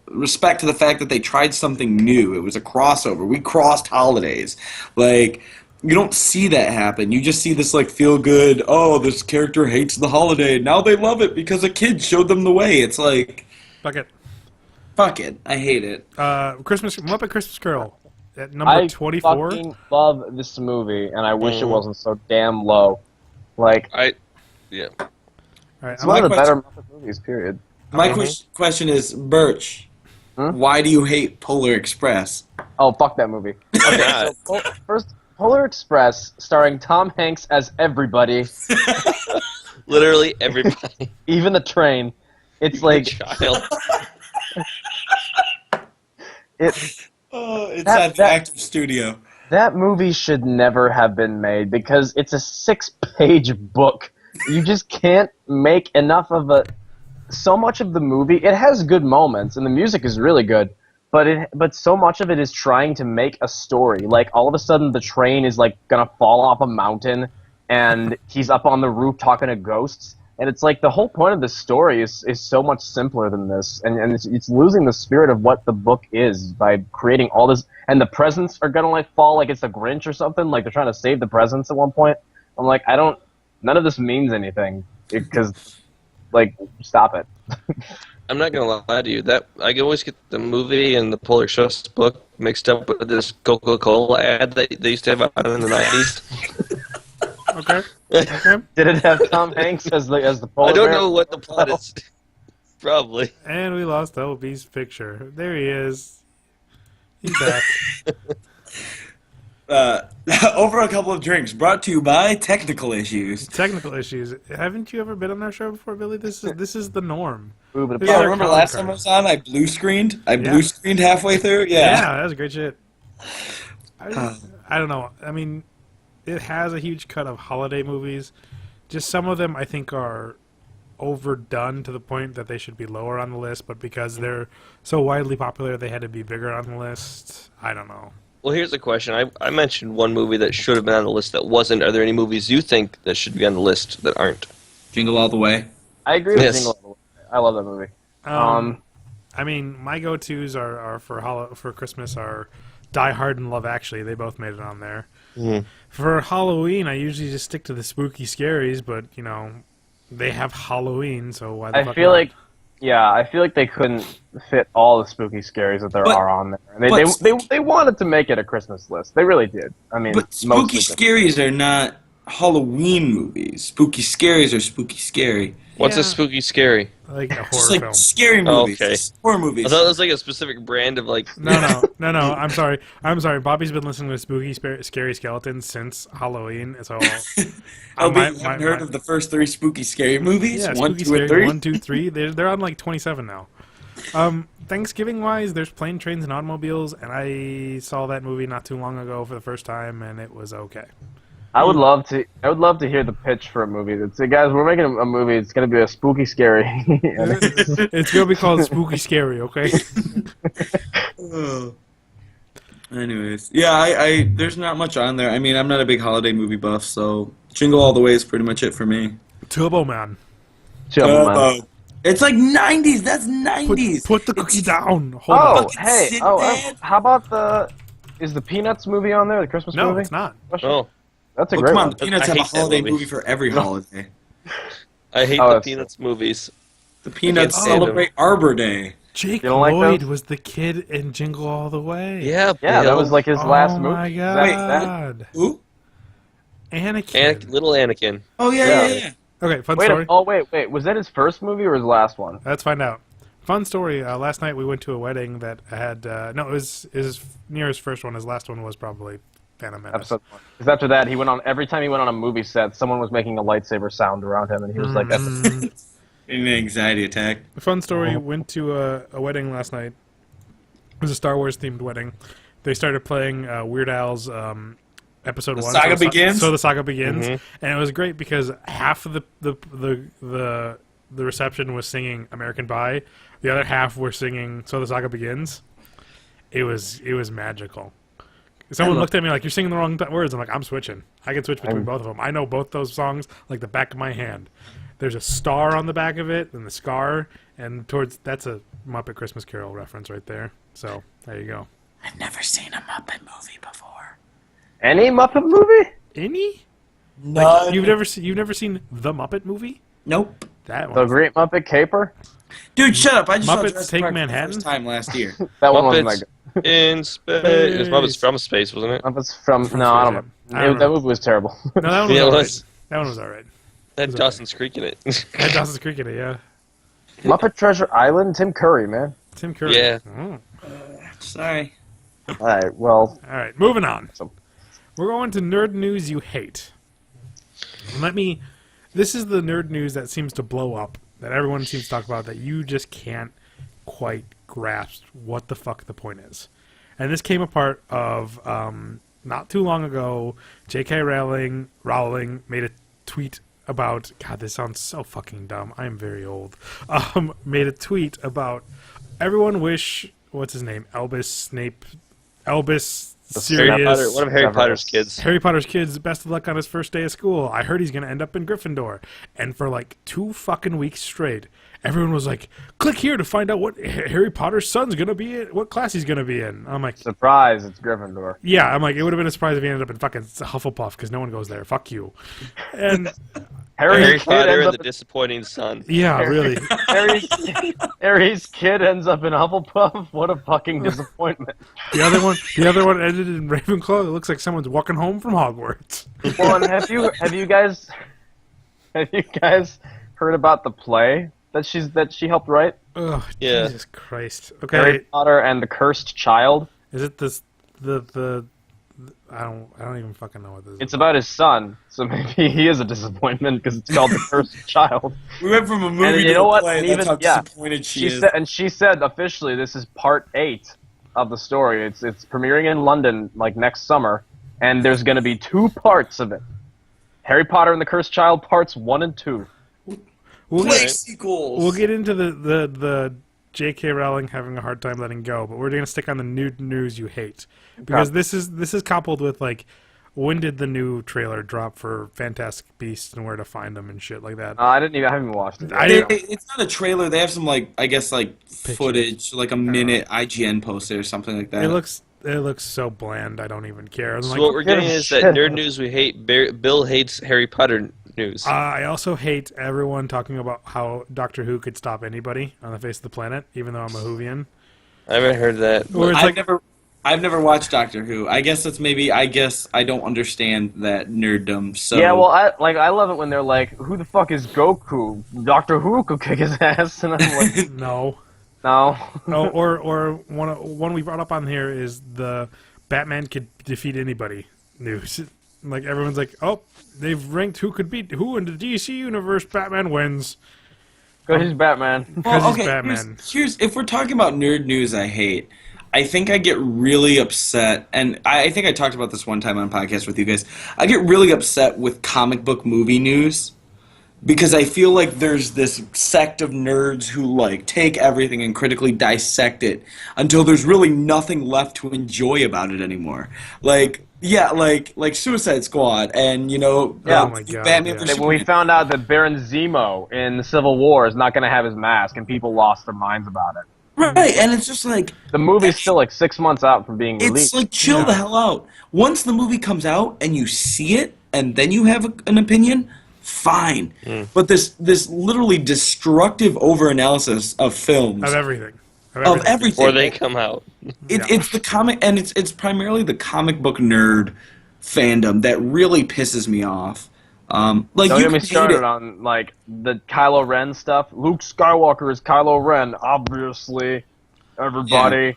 respect to the fact that they tried something new. It was a crossover. We crossed holidays. Like, you don't see that happen. You just see this, like, feel-good, oh, this character hates the holiday. Now they love it because a kid showed them the way. It's like, Fuck it. fuck it. I hate it. Muppet Christmas Carol at number I 24. fucking love this movie, and I wish it wasn't so damn low. Like, Yeah. All right, it's I'm one of like, the better Muppet movies. Period. My question is, Birch, why do you hate Polar Express? Oh, fuck that movie. God. First, Polar Express, starring Tom Hanks as everybody, Literally everybody. even the train. It's like Child. it. Oh, it's That- at the that- active studio. That movie should never have been made because it's a 6-page book. You just can't make enough of a. So much of the movie, it has good moments and the music is really good, but so much of it is trying to make a story. Like all of a sudden, the train is like gonna fall off a mountain, and he's up on the roof talking to ghosts. And it's like the whole point of the story is so much simpler than this, and it's losing the spirit of what the book is by creating all this. And the presents are gonna like fall like it's the Grinch or something. Like they're trying to save the presents at one point. I'm like, none of this means anything because, like, stop it. I'm not gonna lie to you. That I always get the movie and the Polar Express book mixed up with this Coca-Cola ad that they used to have out in the '90s. okay. Okay. Did it have Tom Hanks as the polar I don't bear? know what the plot is. Probably. And we lost LB's picture. There he is. He's back. Over a couple of drinks, brought to you by Technical Issues. Technical issues. Haven't you ever been on our show before, Billy? This is the norm. Ooh, but Yeah, Yeah, they're remember calling last time I cards. was on, I blue screened? I Yeah. blue screened halfway through? Yeah, Yeah. that was great shit. I don't know. I mean, it has a huge cut of holiday movies. Just some of them I think are overdone to the point that they should be lower on the list, but because they're so widely popular, they had to be bigger on the list. I don't know. Well, here's the question. I mentioned one movie that should have been on the list that wasn't. Are there any movies you think that should be on the list that aren't? Jingle All the Way. I agree with Yes. Jingle All the Way. I love that movie. I mean, my go-tos are for Christmas are Die Hard and Love Actually. They both made it on there. Mhm. For Halloween, I usually just stick to the spooky scaries, but you know, they have Halloween, so why the I fuck feel not? like, I feel like they couldn't fit all the spooky scaries that there But- are on there. And they wanted to make it a Christmas list. They really did. I mean, But spooky mostly. scaries are not Halloween movies. Spooky scaries are spooky scary. What's Yeah. a spooky scary? like a horror Just like film. scary Oh, movies. okay. Just horror I movies. thought it was like a specific brand of like. No. I'm sorry. Bobby's been listening to spooky, scary skeletons since Halloween, so. Oh, my- you my- haven't heard my- of the first 3 spooky scary movies? Yeah, 1, Spooky 2, and Scary 3? 1, 2, 3. They're on like 27 now. Thanksgiving wise, there's Plane, Trains, and Automobiles, and I saw that movie not too long ago for the first time, and it was okay. I would love to hear the pitch for a movie. That's, guys, we're making a movie. It's going to be a spooky scary. It's gonna be called Spooky Scary, okay? Oh. Anyways, yeah, I there's not much on there. I mean, I'm not a big holiday movie buff, so Jingle All the Way is pretty much it for me. Turbo Man. Chill, man. It's like 90s. That's 90s. Put the cookie down. Hold Oh, on. fucking hey, Sinbad. how about is the Peanuts movie on there? The Christmas No, movie? it's not. Oh, That's a Well, great come on, one. the Peanuts I have a hate that holiday movie. movie for every holiday. I hate Oh, the that's- Peanuts movies. The Peanuts stand 'em. celebrate Arbor Day. Jake You don't like Lloyd those? was the kid in Jingle All the Way. Yeah, Yeah, that Bill. was like his Oh last movie. my Is that- god. Who? Anakin. Little Anakin. Oh, yeah, Yeah. yeah, yeah. Okay, fun Wait, story. wait. Was that his first movie or his last one? Let's find out. Fun story. Last night we went to a wedding that had no. It was near his first one. His last one was probably Phantom Menace. Episode 1. Because after that, he went on. Every time he went on a movie set, someone was making a lightsaber sound around him, and he was like, Mm. An anxiety attack. Fun story. Went to a wedding last night. It was a Star Wars themed wedding. They started playing Weird Al's episode The 1. saga so begins? So the saga begins, Mhm. and it was great because half of the reception was singing American Pie. The other half were singing So the Saga Begins. It was magical. Someone looked at me like, you're singing the wrong words. I'm like, I'm switching. I can switch between both of them. I know both those songs like the back of my hand. There's a star on the back of it and the scar, and that's a Muppet Christmas Carol reference right there. So there you go. I've never seen a Muppet movie before. any Muppet movie? Any? No. Like, you've never seen the Muppet movie? Nope. That The one. Great Muppet Caper? Dude, shut up. I just saw Muppets Jurassic Take Park for the Manhattan? first time last year. That one wasn't Muppets that good. in space. It was Muppets from Space, wasn't it? Muppets from From no, I don't Space know. Jam. I don't That know. movie was terrible. No, that one was Yeah, it alright. was. That one was alright. That was Dawson's Creek in it. Had Dawson's Creek in it, yeah. Muppet Treasure Island, Tim Curry, man. Tim Curry. Yeah. Oh. Sorry. All right, well, All right, moving on. So- We're going to nerd news you hate. And this is the nerd news that seems to blow up, that everyone seems to talk about, that you just can't quite grasp what the fuck the point is. And this came a part of, not too long ago, J.K. Rowling made a tweet about, God, this sounds so fucking dumb. I am very old. Made a tweet about everyone wish, what's his name? Albus Sirius. One of Harry Potter's kids. Harry Potter's kids, best of luck on his first day of school. I heard he's going to end up in Gryffindor. And for like 2 fucking weeks straight, everyone was like, click here to find out what Harry Potter's son's going to be in, what class he's going to be in. I'm like, surprise, it's Gryffindor. yeah, I'm like, it would have been a surprise if he ended up in fucking Hufflepuff because no one goes there. Fuck you. And Harry Kid Potter ends and up the Disappointing Son. yeah, really. Harry's kid ends up in Hufflepuff. What a fucking disappointment. The other one ended in Ravenclaw. It looks like someone's walking home from Hogwarts. Well, and have you guys heard about the play that she helped write? Oh, Yeah. Jesus Christ. Harry Okay, Potter and the Cursed Child. is it this the I don't even fucking know what this is. It's about his son, so maybe he is a disappointment because it's called the Cursed Child. We went from a movie And to you know a what? play. And That's even- how yeah. disappointed she She is. said, and she said officially this is part 8 of the story. It's premiering in London like next summer, and there's going to be 2 parts of it. Harry Potter and the Cursed Child parts 1 and 2. We'll Play get, sequels. we'll get into the J.K. Rowling having a hard time letting go, but we're going to stick on the new news you hate because this is coupled with like, when did the new trailer drop for Fantastic Beasts and where to find them and shit like that? I haven't even watched it. I didn't. It's not a trailer. They have some footage, like a minute IGN poster or something like that. It looks so bland. I don't even care. I'm So like, what we're getting is that shit. nerd news we hate. Bill hates Harry Potter news. I also hate everyone talking about how Doctor Who could stop anybody on the face of the planet, even though I'm a Whovian. I haven't heard that. Or it's I've never watched Doctor Who. I guess I don't understand that nerddom. So Yeah, well, I love it when they're like, "Who the fuck is Goku? Doctor Who could kick his ass," and I'm like, no. "No." Oh, or one we brought up on here is the Batman could defeat anybody news. Like everyone's like, oh, they've ranked who could beat who in the DC universe. Batman wins. Because he's Batman. Because Well, he's okay, Batman. here's if we're talking about nerd news I hate, I think I get really upset, and I think I talked about this one time on a podcast with you guys. I get really upset with comic book movie news because I feel like there's this sect of nerds who like take everything and critically dissect it until there's really nothing left to enjoy about it anymore. Like Suicide Squad and Yeah. Oh my God, Batman yeah. vs. When we Superman. found out that Baron Zemo in the Civil War is not going to have his mask, and people lost their minds about it. Right, and it's just like The movie's still like 6 months out from being released. it's like chill the hell out. Once the movie comes out and you see it, and then you have an opinion, fine. But this literally destructive overanalysis of films Of everything. of everything. Before they come out. It's the comic, and it's primarily the comic book nerd fandom that really pisses me off. Don't You get me can hate started it. on like the Kylo Ren stuff. Luke Skywalker is Kylo Ren, obviously. Everybody.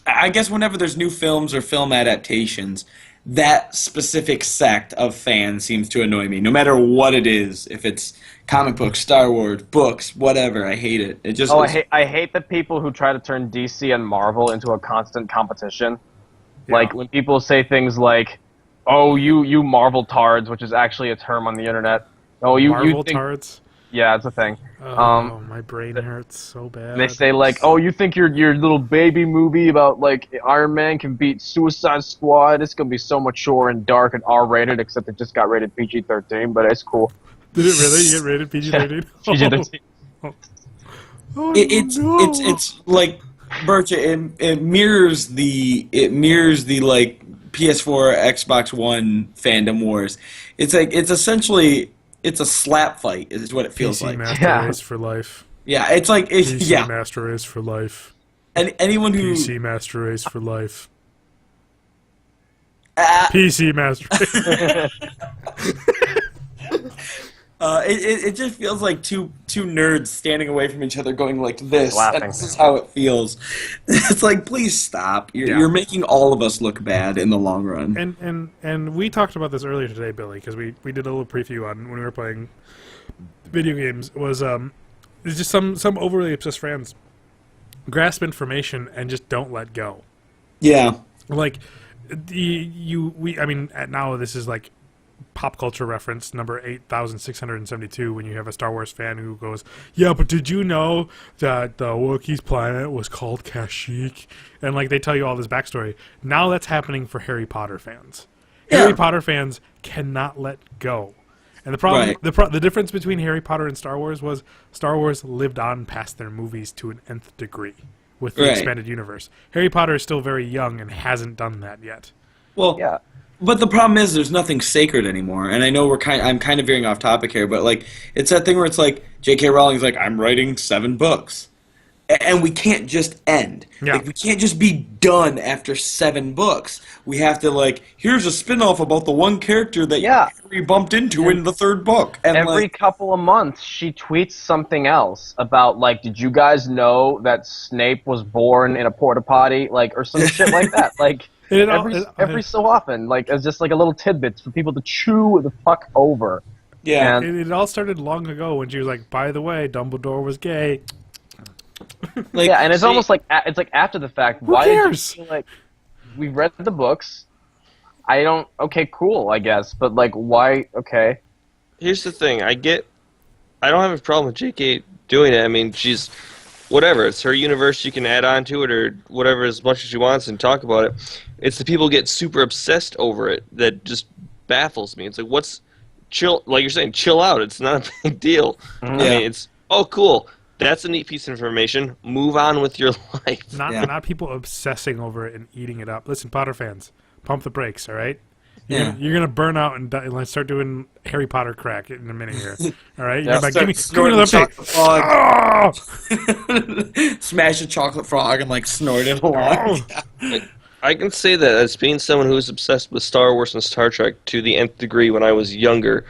I guess whenever there's new films or film adaptations, that specific sect of fans seems to annoy me. No matter what it is, if it's comic books, Star Wars, books, whatever, I hate it. It just I hate the people who try to turn DC and Marvel into a constant competition. Yeah. Like when people say things like, "Oh, you Marvel tards," which is actually a term on the internet. Oh, you Marvel think, tards. yeah, it's a thing. Oh, my brain hurts so bad. And they say like, "Oh, you think your little baby movie about like Iron Man can beat Suicide Squad? It's gonna be so mature and dark and R-rated, except it just got rated PG-13, but it's cool." Did it really get rated PG-13? PG-13. Oh, It's like Birch. It mirrors the like PS4, Xbox One fandom wars. It's like it's essentially a slap fight is what it feels PC like. Master Yeah. Race for life. Yeah, it's like PC Master Race for life. And anyone who PC Master Race for life. Ah. PC Master Race. it just feels like two nerds standing away from each other going like this, Laughing. and this is how it feels. It's like, please stop. You're making all of us look bad in the long run. And we talked about this earlier today, Billy, because we did a little preview on when we were playing video games. It's just some overly obsessed fans grasp information and just don't let go. Yeah. Like now this is like pop culture reference number 8,672 when you have a Star Wars fan who goes, yeah, but did you know that the Wookiees planet was called Kashyyyk? And like they tell you all this backstory. Now that's happening for Harry Potter fans. Yeah. Harry Potter fans cannot let go. And the problem, Right. the difference between Harry Potter and Star Wars was Star Wars lived on past their movies to an nth degree with the Right. expanded universe. Harry Potter is still very young and hasn't done that yet. Well, Yeah. but the problem is there's nothing sacred anymore. And I know I'm kind of veering off topic here, but like it's that thing where it's like J.K. Rowling's like, I'm writing 7 books. And we can't just end. Yeah. Like we can't just be done after 7 books. We have to like, here's a spin-off about the one character that Yeah. Harry bumped into in the 3rd book. And Every like, couple of months, she tweets something else about, like, did you guys know that Snape was born in a porta potty? Like, or some shit like that. Like, And it all- every so often, like, it's just like a little tidbits for people to chew the fuck over. yeah. And It all started long ago when she was like, by the way, Dumbledore was gay. Like, yeah, and it's see- almost like it's like after the fact. Who Why cares? did you feel like we read the books? I don't. Okay, cool, I guess, but like, why? Okay. Here's the thing. I get I don't have a problem with JK doing it. I mean, she's whatever. It's her universe. She can add on to it or whatever as much as she wants and talk about it. It's the people who get super obsessed over it that just baffles me. It's like, what's chill? Like you're saying, chill out. It's not a big deal. Mhm. I mean, it's cool. That's a neat piece of information. Move on with your life. Not people obsessing over it and eating it up. Listen, Potter fans, pump the brakes, all right? You're gonna burn out and die, like, start doing Harry Potter crack in a minute here. All right? You're like, give me another update. Oh! Smash a chocolate frog and like snort it along. I can say that as being someone who was obsessed with Star Wars and Star Trek to the nth degree when I was younger,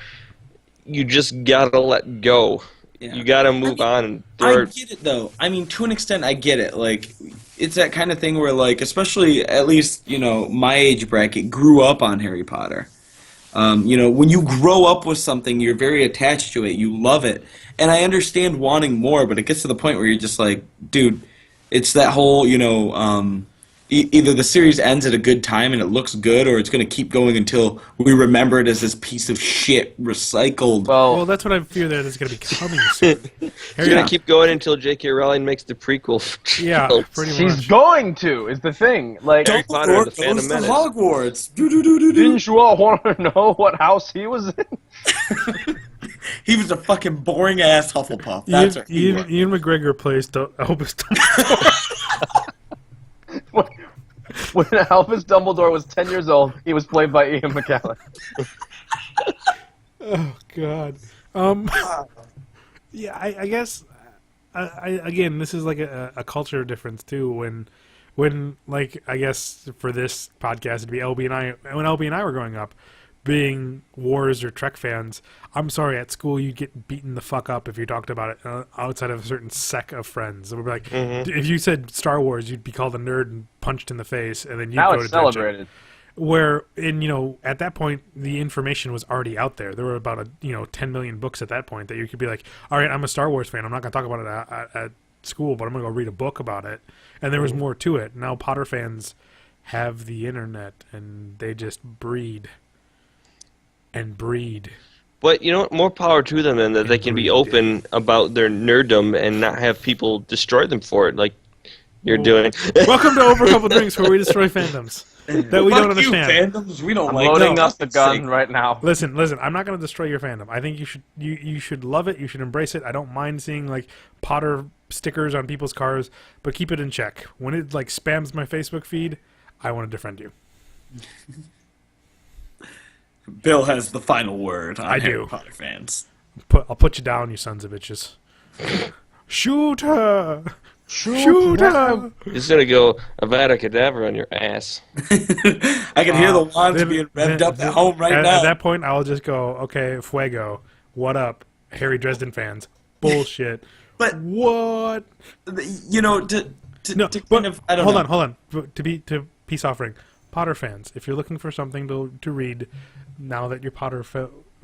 you just gotta let go. Yeah. You gotta move on. And I get it though. I mean, to an extent, I get it. Like, it's that kind of thing where, like, especially at least my age bracket grew up on Harry Potter. When you grow up with something, you're very attached to it. You love it, and I understand wanting more, but it gets to the point where you're just like, dude, it's that whole either the series ends at a good time and it looks good, or it's going to keep going until we remember it as this piece of shit recycled. Well, that's what I fear that is going to be coming soon. It's going to keep going until J.K. Rowling makes the prequel. Yeah, pretty much. She's going to, is the thing. Like, Harry Potter and the Phantom goes to Menace. Hogwarts. didn't you all want to know what house he was in? He was a fucking boring ass Hufflepuff. That's what he was. Ian McGregor plays Albus Dumbledore. When Albus Dumbledore was 10 years old, he was played by Ian McKellen. Oh God. Yeah, I guess. Again, this is like a culture difference too. When like, I guess for this podcast it'd be LB and I. When LB and I were growing up, being Wars or Trek fans, I'm sorry, at school you get beaten the fuck up if you talked about it outside of a certain sect of friends. It would be like, if you said Star Wars, you'd be called a nerd and punched in the face, and then you'd Now go it's to detention. celebrated. Where, at that point, the information was already out there. There were about 10 million books at that point that you could be like, all right, I'm a Star Wars fan. I'm not going to talk about it at school, but I'm going to go read a book about it. And there was more to it. Now Potter fans have the internet, and they just breed and breed. But you know what? More power to them, and that they can be open about their nerddom and not have people destroy them for it, like you're doing. Welcome to Over a Couple Drinks, where we destroy fandoms that we don't understand. Fandoms, we don't I'm like loading them. up the gun right now. Listen. I'm not going to destroy your fandom. I think you should love it. You should embrace it. I don't mind seeing like Potter stickers on people's cars, but keep it in check. When it like spams my Facebook feed, I want to defend you. Bill has the final word on I Harry do. Potter fans. I'll put you down, you sons of bitches. Shoot her! Shoot her! He's gonna go Avada Kedavra on your ass. I can hear the wands being revved up at home right now. At that point, I'll just go, okay, Fuego, what up, Harry Dresden fans? Bullshit. But what? Hold on. To peace offering, Potter fans, if you're looking for something to read, now that your Potter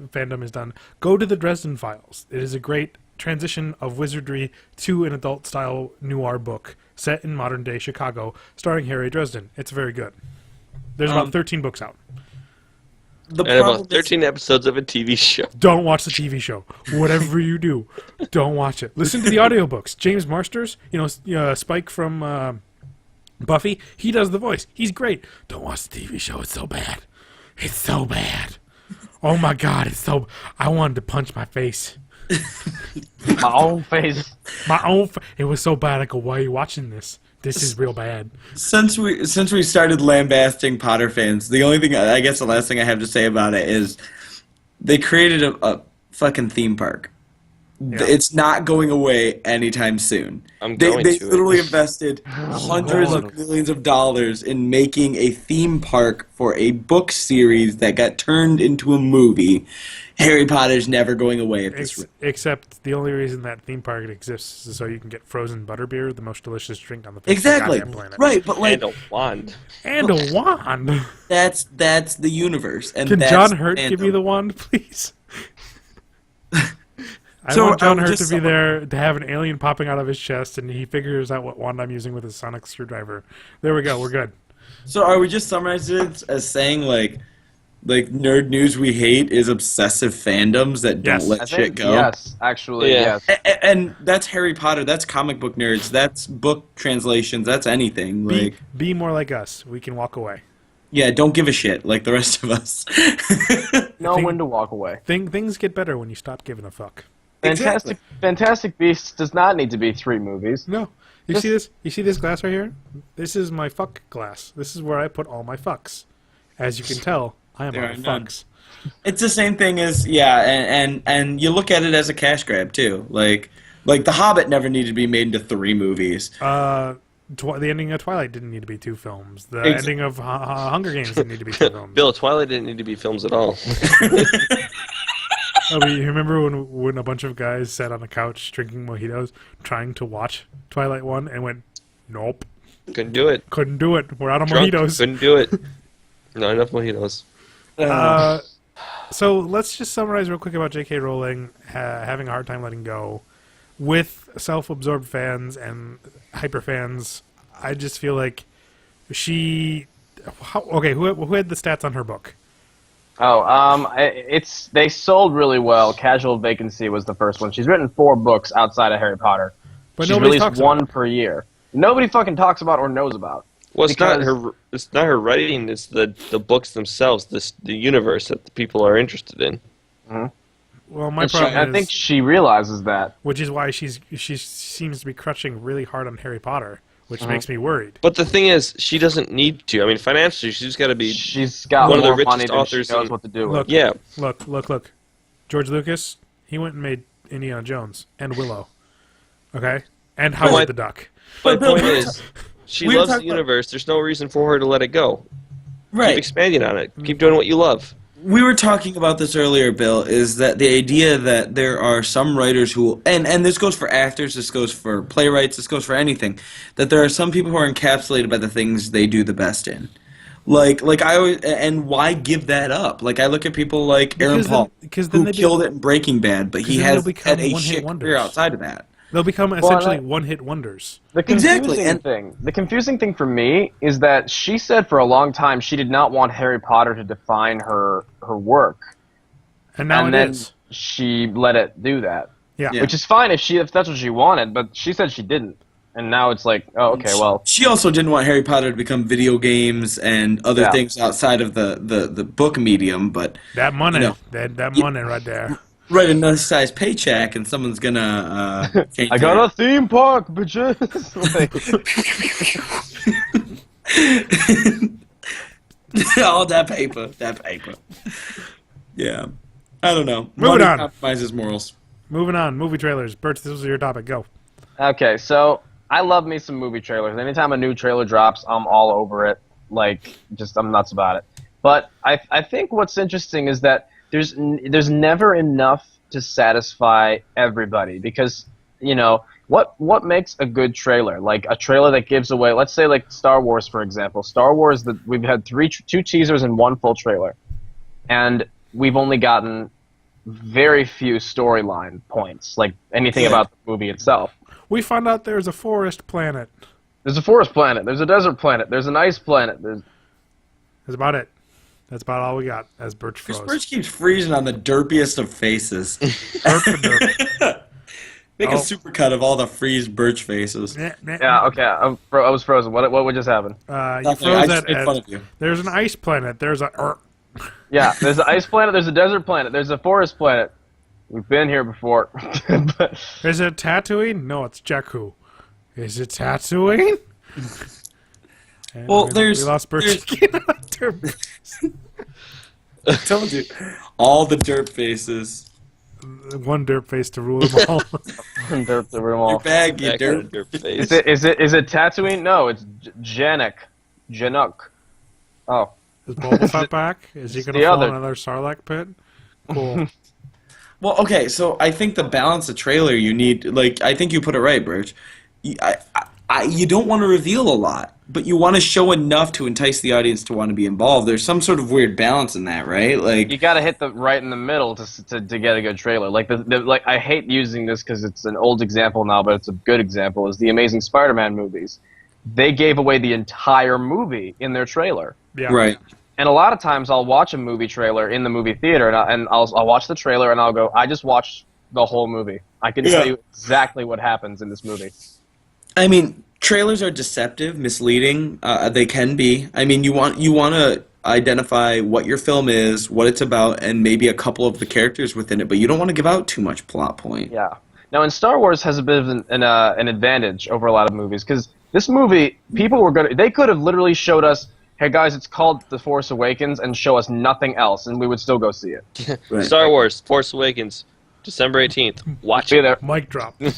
fandom is done, go to the Dresden Files. It is a great transition of wizardry to an adult-style noir book set in modern-day Chicago, starring Harry Dresden. It's very good. There's about 13 books out. And about 13 episodes of a TV show. Don't watch the TV show. Whatever you do, don't watch it. Listen to the audiobooks. James Marsters, Spike from Buffy, he does the voice. He's great. Don't watch the TV show. It's so bad. It's so bad. Oh my God, I wanted to punch my face. My own face. It was so bad. I go, why are you watching this? This is real bad. Since we started lambasting Potter fans, the only thing, I guess the last thing I have to say about it is they created a fucking theme park. Yeah. It's not going away anytime soon. They literally invested hundreds of millions of dollars in making a theme park for a book series that got turned into a movie. Harry Potter's never going away at this rate. Except the only reason that theme park exists is so you can get frozen butterbeer, the most delicious drink on the face exactly. of the goddamn planet. Right, but like and a wand. And a wand. That's the universe. And can John Hurt give me the wand, please? I want John Hurt to be there to have an alien popping out of his chest, and he figures out what wand I'm using with his sonic screwdriver. There we go. We're good. So are we just summarizing it as saying, like, nerd news we hate is obsessive fandoms that don't Yes. let I shit think go. yes, actually Yeah. yes. And that's Harry Potter. That's comic book nerds. That's book translations. That's anything. Like, Be more like us. We can walk away. yeah, don't give a shit like the rest of us. Know think- when to walk away. Things get better when you stop giving a fuck. Exactly. Fantastic Beasts does not need to be 3 movies. No. You see this? You see this glass right here? This is my fuck glass. This is where I put all my fucks. As you can tell, I am There all are none. fucks. It's the same thing as and you look at it as a cash grab too. Like The Hobbit never needed to be made into 3 movies. The ending of Twilight didn't need to be 2 films. The Ex- ending of Hunger Games didn't need to be 2 films. Bill, Twilight didn't need to be films at all. Oh, but you remember when a bunch of guys sat on a couch drinking mojitos, trying to watch Twilight 1, and went, nope, Couldn't do it. couldn't do it. We're out of Drunk, mojitos. couldn't do it. Not enough mojitos. So let's just summarize real quick about J.K. Rowling having a hard time letting go. With self-absorbed fans and hyper fans, I just feel like she... who had the stats on her book? They sold really well. Casual Vacancy was the first one. She's written 4 books outside of Harry Potter. But She's nobody released talks one about it. per year. Nobody fucking talks about or knows about. Well, it's not Because- her. It's not her writing. It's the books themselves. The universe that the people are interested in. Well, my And she, problem I is... think she realizes that. Which is why she seems to be crutching really hard on Harry Potter, which makes me worried. But the thing is, she doesn't need to. I mean, financially, she's got to be. She's got one of the more money richest than authors she knows in- what to do Look, with. Yeah, look. George Lucas, he went and made Indiana Jones and Willow. Okay? And Howard But- the Duck. but the Bill, point we're is, she we were loves the talking about- universe. There's no reason for her to let it go. Keep Right. expanding on it. Keep doing what you love. We were talking about this earlier, Bill, is that the idea that there are some writers who, and this goes for actors, this goes for playwrights, this goes for anything, that there are some people who are encapsulated by the things they do the best in. Like I always, and why give that up? Like I look at people like Aaron Because then- Paul, because then who they killed it in Breaking Bad, but he then they'll has become had a one-hit shit wonders. career outside of that. They'll become Well, essentially and one-hit wonders. The confusing Exactly, the confusing thing for me is that she said for a long time she did not want Harry Potter to define her work, And now and it then is. she let it do that, Yeah. Yeah. which is fine if that's what she wanted. But she said she didn't, and now it's like, oh, okay, well, She also didn't want Harry Potter to become video games and other Yeah. things outside of the book medium, but That money. No. That money right there. write another size paycheck and someone's gonna change I got a theme park, bitches. all that paper. Yeah. I don't know. Moving Money on. compromises morals. Moving on. Movie trailers. Bert, this was your topic. Go. Okay, so I love me some movie trailers. Anytime a new trailer drops, I'm all over it. Like, just I'm nuts about it. But I think what's interesting is that there's never enough to satisfy everybody, because what makes a good trailer? Like a trailer that gives away, let's say like Star Wars, for example. Star Wars, we've had two teasers and 1 full trailer, and we've only gotten very few storyline points, like anything Yeah. about the movie itself. We found out there's a forest planet. There's a forest planet. There's a desert planet. There's an ice planet. There's That's about it. That's about all we got, as Birch This froze. birch keeps freezing on the derpiest of faces. Derp. Make Oh. a supercut of all the freeze birch faces. yeah. Okay, I was frozen. What would just happen? You Nothing, I froze just that made fun as, of you. there's an ice planet. There's a... Yeah, there's an ice planet. There's a desert planet. There's a forest planet. We've been here before. But- Is it Tatooine? No, it's Jakku. Is it Tatooine? And Well, we lost Birch again. I told you. All the derp faces. One derp face to rule them all. Derp the room Your all. bag, you That kind derp. of derp face. Is it Tatooine? No, it's Janek. Januk. Oh. Is Boba Fett back? Is he going to the fall other. in another Sarlacc pit? Cool. Well, okay, so I think the balance of trailer you need, like, I think you put it right, Birch. You don't want to reveal a lot, but you want to show enough to entice the audience to want to be involved. There's some sort of weird balance in that, right? Like, You gotta hit the right in the middle to get a good trailer. Like like I hate using this because it's an old example now, but it's a good example. Is the Amazing Spider-Man movies? They gave away the entire movie in their trailer. Yeah. right. And a lot of times I'll watch a movie trailer in the movie theater, and I'll watch the trailer and I'll go, I just watched the whole movie. I can tell you exactly what happens in this movie. I mean, trailers are deceptive, misleading. They can be. I mean, you want to identify what your film is, what it's about, and maybe a couple of the characters within it, but you don't want to give out too much plot point. Yeah. Now, in Star Wars has a bit of an advantage over a lot of movies, because this movie, they could have literally showed us, hey guys, it's called The Force Awakens, and show us nothing else, and we would still go see it. Right. Star Wars, Force Awakens, December 18th. Watch Be it. there. Mic drop. They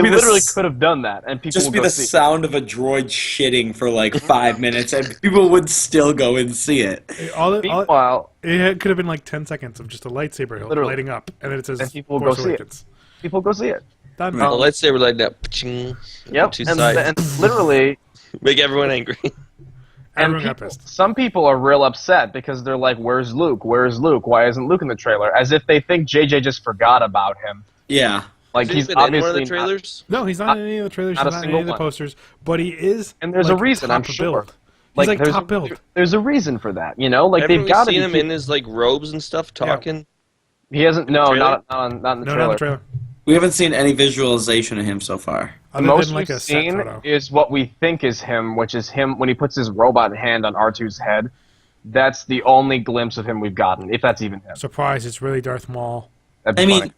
literally could have done that, and people Just would be go the see it. sound of a droid shitting for like 5 minutes, and people would still go and see it. Meanwhile, It could have been like 10 seconds of just a lightsaber hilt Literally. lighting up, and then it says And people will Force go see it. Awakens. people go see it. Done. Right. The lightsaber like that. Paching, Yep, two and, sides. and literally, Make everyone angry. and Everyone got people, pissed. some people are real upset because they're like, "Where's Luke? Where's Luke? Why isn't Luke in the trailer?" As if they think JJ just forgot about him. Yeah. Like Has he's he been in obviously one of the trailers? No, he's not in any of the trailers. not He's a not in any of the single one. posters. But he is. And there's like, a reason, I'm top sure. build. He's like there's top build. There's a reason for that, you know. Like Haven't they've we got to seen be. him in his like robes and stuff talking? He hasn't. No, trailer? not in the No, trailer. not the trailer. We haven't seen any visualization of him so far. The Other most than like we've a set seen photo. is what we think is him, which is him when he puts his robot hand on R2's head. That's the only glimpse of him we've gotten, if that's even him. Surprise! It's really Darth Maul. That'd be I mean, funny.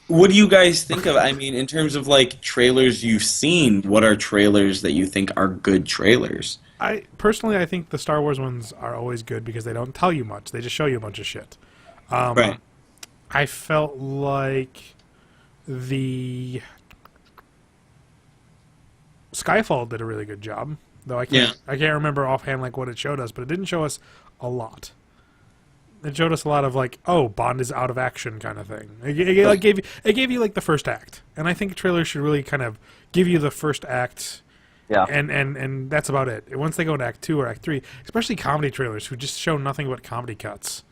what do you guys think of? I mean, in terms of like trailers you've seen, what are trailers that you think are good trailers? I think the Star Wars ones are always good because they don't tell you much. They just show you a bunch of shit. Right. I felt like the Skyfall did a really good job, though I can't remember offhand like what it showed us, but it didn't show us a lot. It showed us a lot of like, oh, Bond is out of action kind of thing. It gave you like the first act, and I think trailers should really kind of give you the first act. Yeah. And that's about it. Once they go into Act 2 or Act 3, especially comedy trailers who just show nothing but comedy cuts.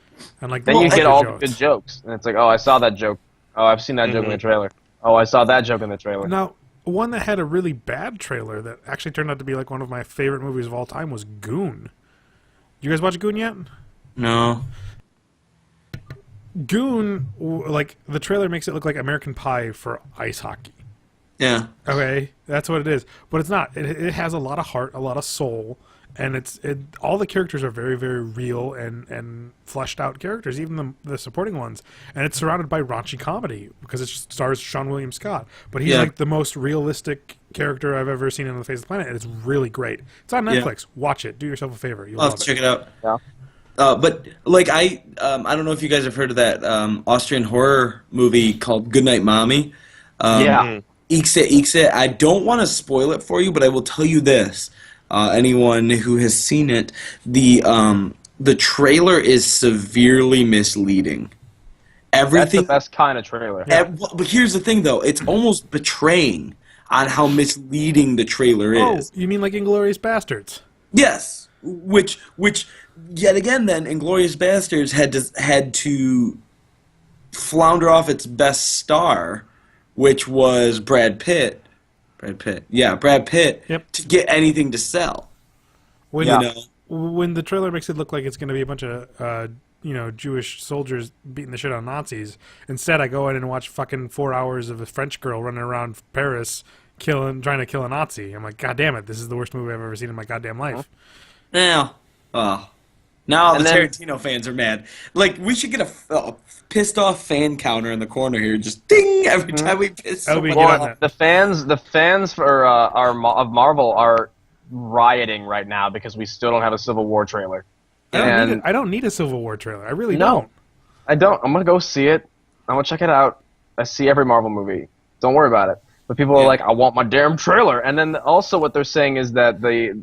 And like Then you get good all the jokes. good jokes, and it's like, oh, I saw that joke. Oh, I've seen that joke in the trailer. Oh, I saw that joke in the trailer. Now, one that had a really bad trailer that actually turned out to be like one of my favorite movies of all time was Goon. You guys watch Goon yet? No. Goon, like the trailer makes it look like American Pie for ice hockey. Yeah. Okay, that's what it is, but it's not. It has a lot of heart, a lot of soul, and all the characters are very, very real and fleshed out characters, even the supporting ones. And it's surrounded by raunchy comedy because it stars Sean William Scott, but he's like the most realistic character I've ever seen on the face of the planet, and it's really great. It's on Netflix. Watch it. Do yourself a favor. You'll I'll love have to it. check it out. Yeah. But like I don't know if you guys have heard of that Austrian horror movie called Goodnight Mommy. Yeah. Ikse. I don't want to spoil it for you, but I will tell you this: anyone who has seen it, the trailer is severely misleading. That's Everything. the best kind of trailer. But here's the thing, though: it's almost betraying on how misleading the trailer Oh, is. you mean like Inglourious Bastards? Yes, which yet again, then Inglourious Basterds had to flounder off its best star, which was Brad Pitt. Brad Pitt. Yep. To get anything to sell. When You know. when the trailer makes it look like it's going to be a bunch of Jewish soldiers beating the shit out of Nazis, instead I go in and watch fucking 4 hours of a French girl running around Paris trying to kill a Nazi. I'm like, God damn it, this is the worst movie I've ever seen in my goddamn life. Now, now And the then- Tarantino fans are mad. Like, we should get a pissed off fan counter in the corner here, just ding every time we piss That would be someone good on off. that. The fans for of Marvel are rioting right now because we still don't have a Civil War trailer. I don't need a Civil War trailer. I really No. don't. I don't. I'm gonna go see it. I'm gonna check it out. I see every Marvel movie. Don't worry about it. But people are like, I want my damn trailer. And then also what they're saying is that you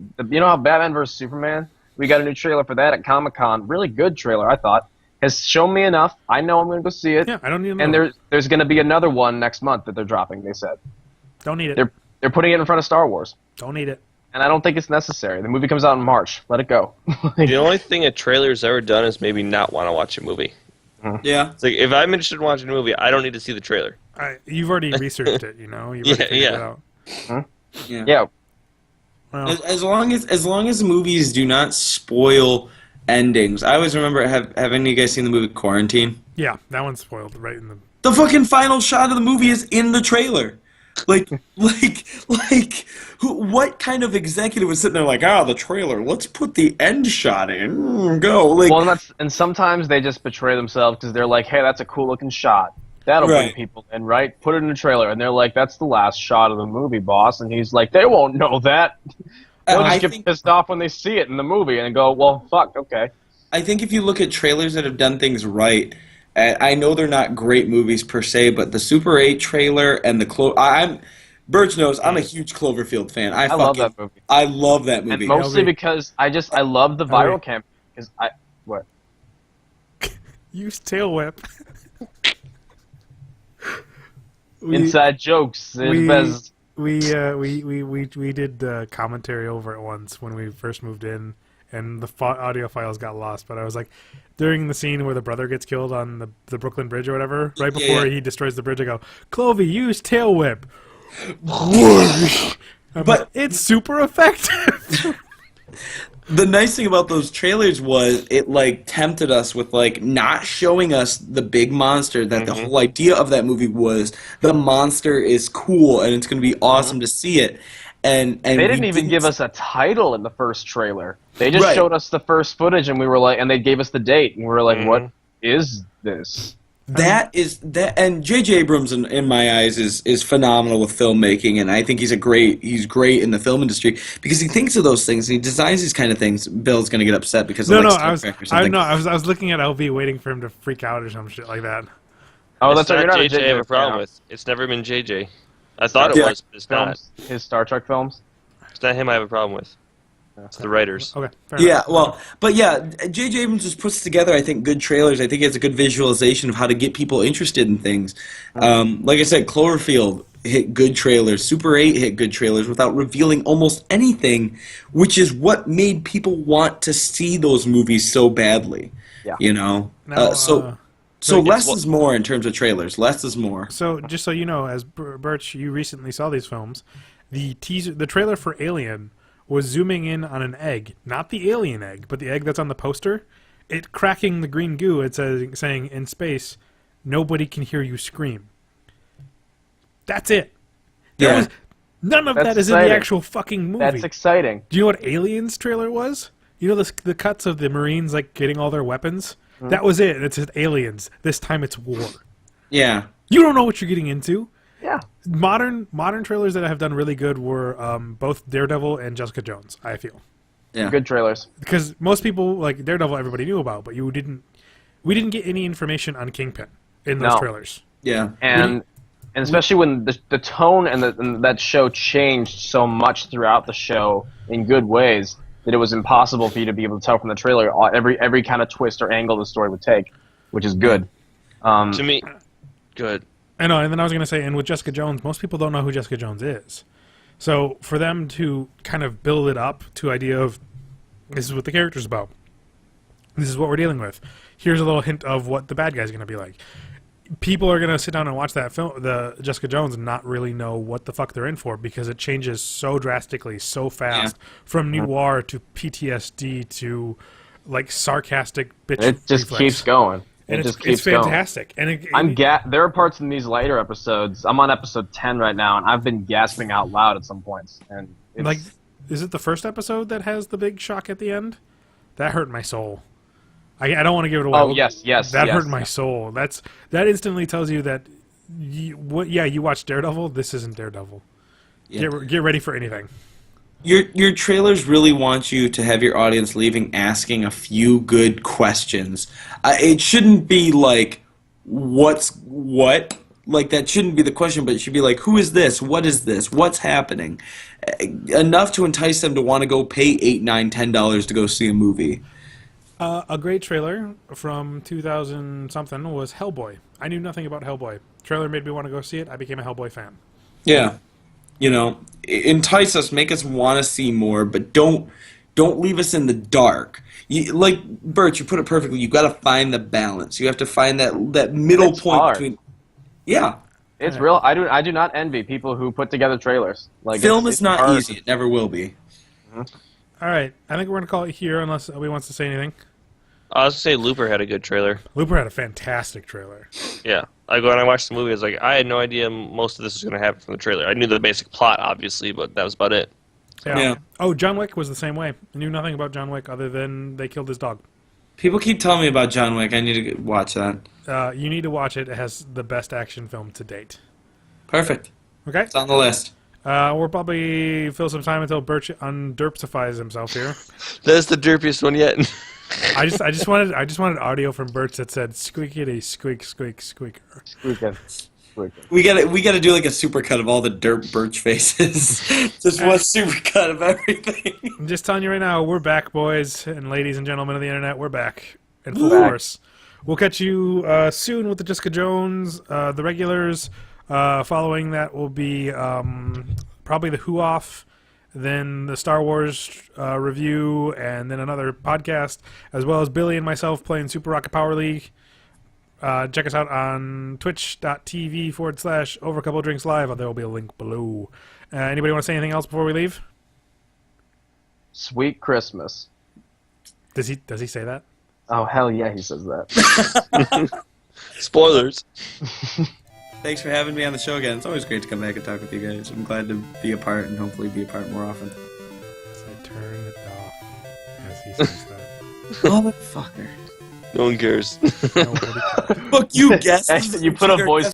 know how Batman vs Superman? We got a new trailer for that at Comic-Con. Really good trailer, I thought. Has shown me enough. I know I'm gonna go see it. Yeah, I don't need And another. there's gonna be another one next month that they're dropping. They said Don't need it. they're putting it in front of Star Wars. Don't need it. And I don't think it's necessary. The movie comes out in March. Let it go. The only thing a trailer's ever done is maybe not want to watch a movie. Yeah. It's like, if I'm interested in watching a movie, I don't need to see the trailer. You've already researched it, you know. You've already figured it out. Yeah. Yeah. Well, As long as movies do not spoil endings. I always remember. Have any of you guys seen the movie Quarantine? Yeah, that one's spoiled right in the. The fucking final shot of the movie is in the trailer. What kind of executive was sitting there like, the trailer, let's put the end shot in, go. Like, Well, and sometimes they just betray themselves because they're like, hey, that's a cool looking shot. That'll bring Right. people in, right? Put it in the trailer. And they're like, that's the last shot of the movie, boss. And he's like, they won't know that. They'll I just get think- pissed off when they see it in the movie and go, well, fuck, okay. I think if you look at trailers that have done things right, I know they're not great movies per se, but the Super 8 trailer and the Birch knows I'm a huge Cloverfield fan. I love that movie. I love that movie. And mostly LB. because I love the viral campaign. Because what? Use tail whip. Inside jokes. we- Bez. We did commentary over it once when we first moved in, and the audio files got lost. But I was like, during the scene where the brother gets killed on the Brooklyn Bridge or whatever, right before he destroys the bridge, I go, Clovey, use tail whip. Whoosh. But- it's super effective. The nice thing about those trailers was it like tempted us with like not showing us the big monster that the whole idea of that movie was the monster is cool and it's going to be awesome to see it. And They didn't even give us a title in the first trailer. They just showed us the first footage, and we were like, and they gave us the date, and we were like, what is this? And J.J. Abrams in my eyes is phenomenal with filmmaking, and I think he's great in the film industry because he thinks of those things and he designs these kind of things. Bill's gonna get upset because of Star Trek or something. I was looking at LV waiting for him to freak out or some shit like that. Oh, It's that's right. You're not not a JJ I have a JJ problem fan. with. It's never been JJ. I thought it Yeah. was, but it's not. Films, his Star Trek films. It's not him I have a problem with. It's the writers. Okay, fair Yeah, enough. well, but yeah, J.J. Abrams just puts together, I think, good trailers. I think he has a good visualization of how to get people interested in things. Like I said, Cloverfield hit good trailers. Super 8 hit good trailers without revealing almost anything, which is what made people want to see those movies so badly. Yeah. You know? Now, So less is more in terms of trailers. Less is more. So just so you know, as Birch, you recently saw these films. The trailer for Alien was zooming in on an egg, not the alien egg, but the egg that's on the poster. It cracking the green goo. It saying in space, nobody can hear you scream. That's it. Yeah. None of That's that is in exciting. the actual fucking movie. That's exciting. Do you know what Aliens trailer was? You know the cuts of the Marines like getting all their weapons? That was it. It said Aliens. This time it's war. Yeah. You don't know what you're getting into. Yeah. Modern trailers that have done really good were both Daredevil and Jessica Jones, I feel. Yeah. Good trailers. Because most people, like Daredevil, everybody knew about, but we didn't get any information on Kingpin in those No. trailers. Yeah. And especially when the tone and that show changed so much throughout the show in good ways that it was impossible for you to be able to tell from the trailer every kind of twist or angle the story would take, which is good. To me, good. I know, and then I was going to say, and with Jessica Jones, most people don't know who Jessica Jones is. So for them to kind of build it up to idea of this is what the character's about, this is what we're dealing with, here's a little hint of what the bad guy's going to be like. People are going to sit down and watch that film, the Jessica Jones, and not really know what the fuck they're in for because it changes so drastically, so fast, from noir to PTSD to like sarcastic bitch. It just reflex. keeps going. And It it's just keeps fantastic. And there are parts in these later episodes. I'm on episode 10 right now, and I've been gasping out loud at some points. And it's, like, is it the first episode that has the big shock at the end? That hurt my soul. I don't want to give it away. oh yes, That hurt yes. my soul. That instantly tells you that you watched Daredevil. This isn't Daredevil. Yeah. Get ready for anything. Your trailers really want you to have your audience leaving asking a few good questions. It shouldn't be like, what's what? Like, that shouldn't be the question, but it should be like, who is this? What is this? What's happening? Enough to entice them to want to go pay $8, $9, $10 to go see a movie. A great trailer from 2000-something was Hellboy. I knew nothing about Hellboy. Trailer made me want to go see it. I became a Hellboy fan. Yeah. You know, entice us, make us want to see more, but don't leave us in the dark. Like Bert, you put it perfectly. You got to find the balance. You have to find that middle It's point hard. between. Yeah, It's real. I do not envy people who put together trailers. Like film it's is not hard. easy. It never will be. All right. I think we're going to call it here unless Obi wants to say anything. I was gonna say Looper had a good trailer. Looper had a fantastic trailer. Yeah. Like when I watched the movie, I was like, I had no idea most of this was gonna happen from the trailer. I knew the basic plot, obviously, but that was about it. Yeah. Oh, John Wick was the same way. I knew nothing about John Wick other than they killed his dog. People keep telling me about John Wick. I need to watch that. You need to watch it. It has the best action film to date. Perfect. Okay? It's on the list. We'll probably fill some time until Birch underpsifies himself here. That's the derpiest one yet. I just wanted audio from Birch that said squeakity squeak squeak squeaker. Squeaking. We gotta do like a supercut of all the dirt Birch faces. Just one supercut of everything. I'm just telling you right now, we're back, boys and ladies and gentlemen of the internet. We're back in full Back. force. We'll catch you soon with the Jessica Jones, the regulars. Following that will be probably the Who Off, then the Star Wars review, and then another podcast, as well as Billy and myself playing Super Rocket Power League. Check us out on twitch.tv/overcoupledrinkslive. There will be a link below. Anybody want to say anything else before we leave? Sweet Christmas. Does he say that? Oh, hell yeah, he says that. Spoilers. Thanks for having me on the show again. It's always great to come back and talk with you guys. I'm glad to be a part and hopefully be a part more often. So I turn it off as he says that. Motherfucker. No one cares. Nobody cares. Fuck you, guess. You put a voice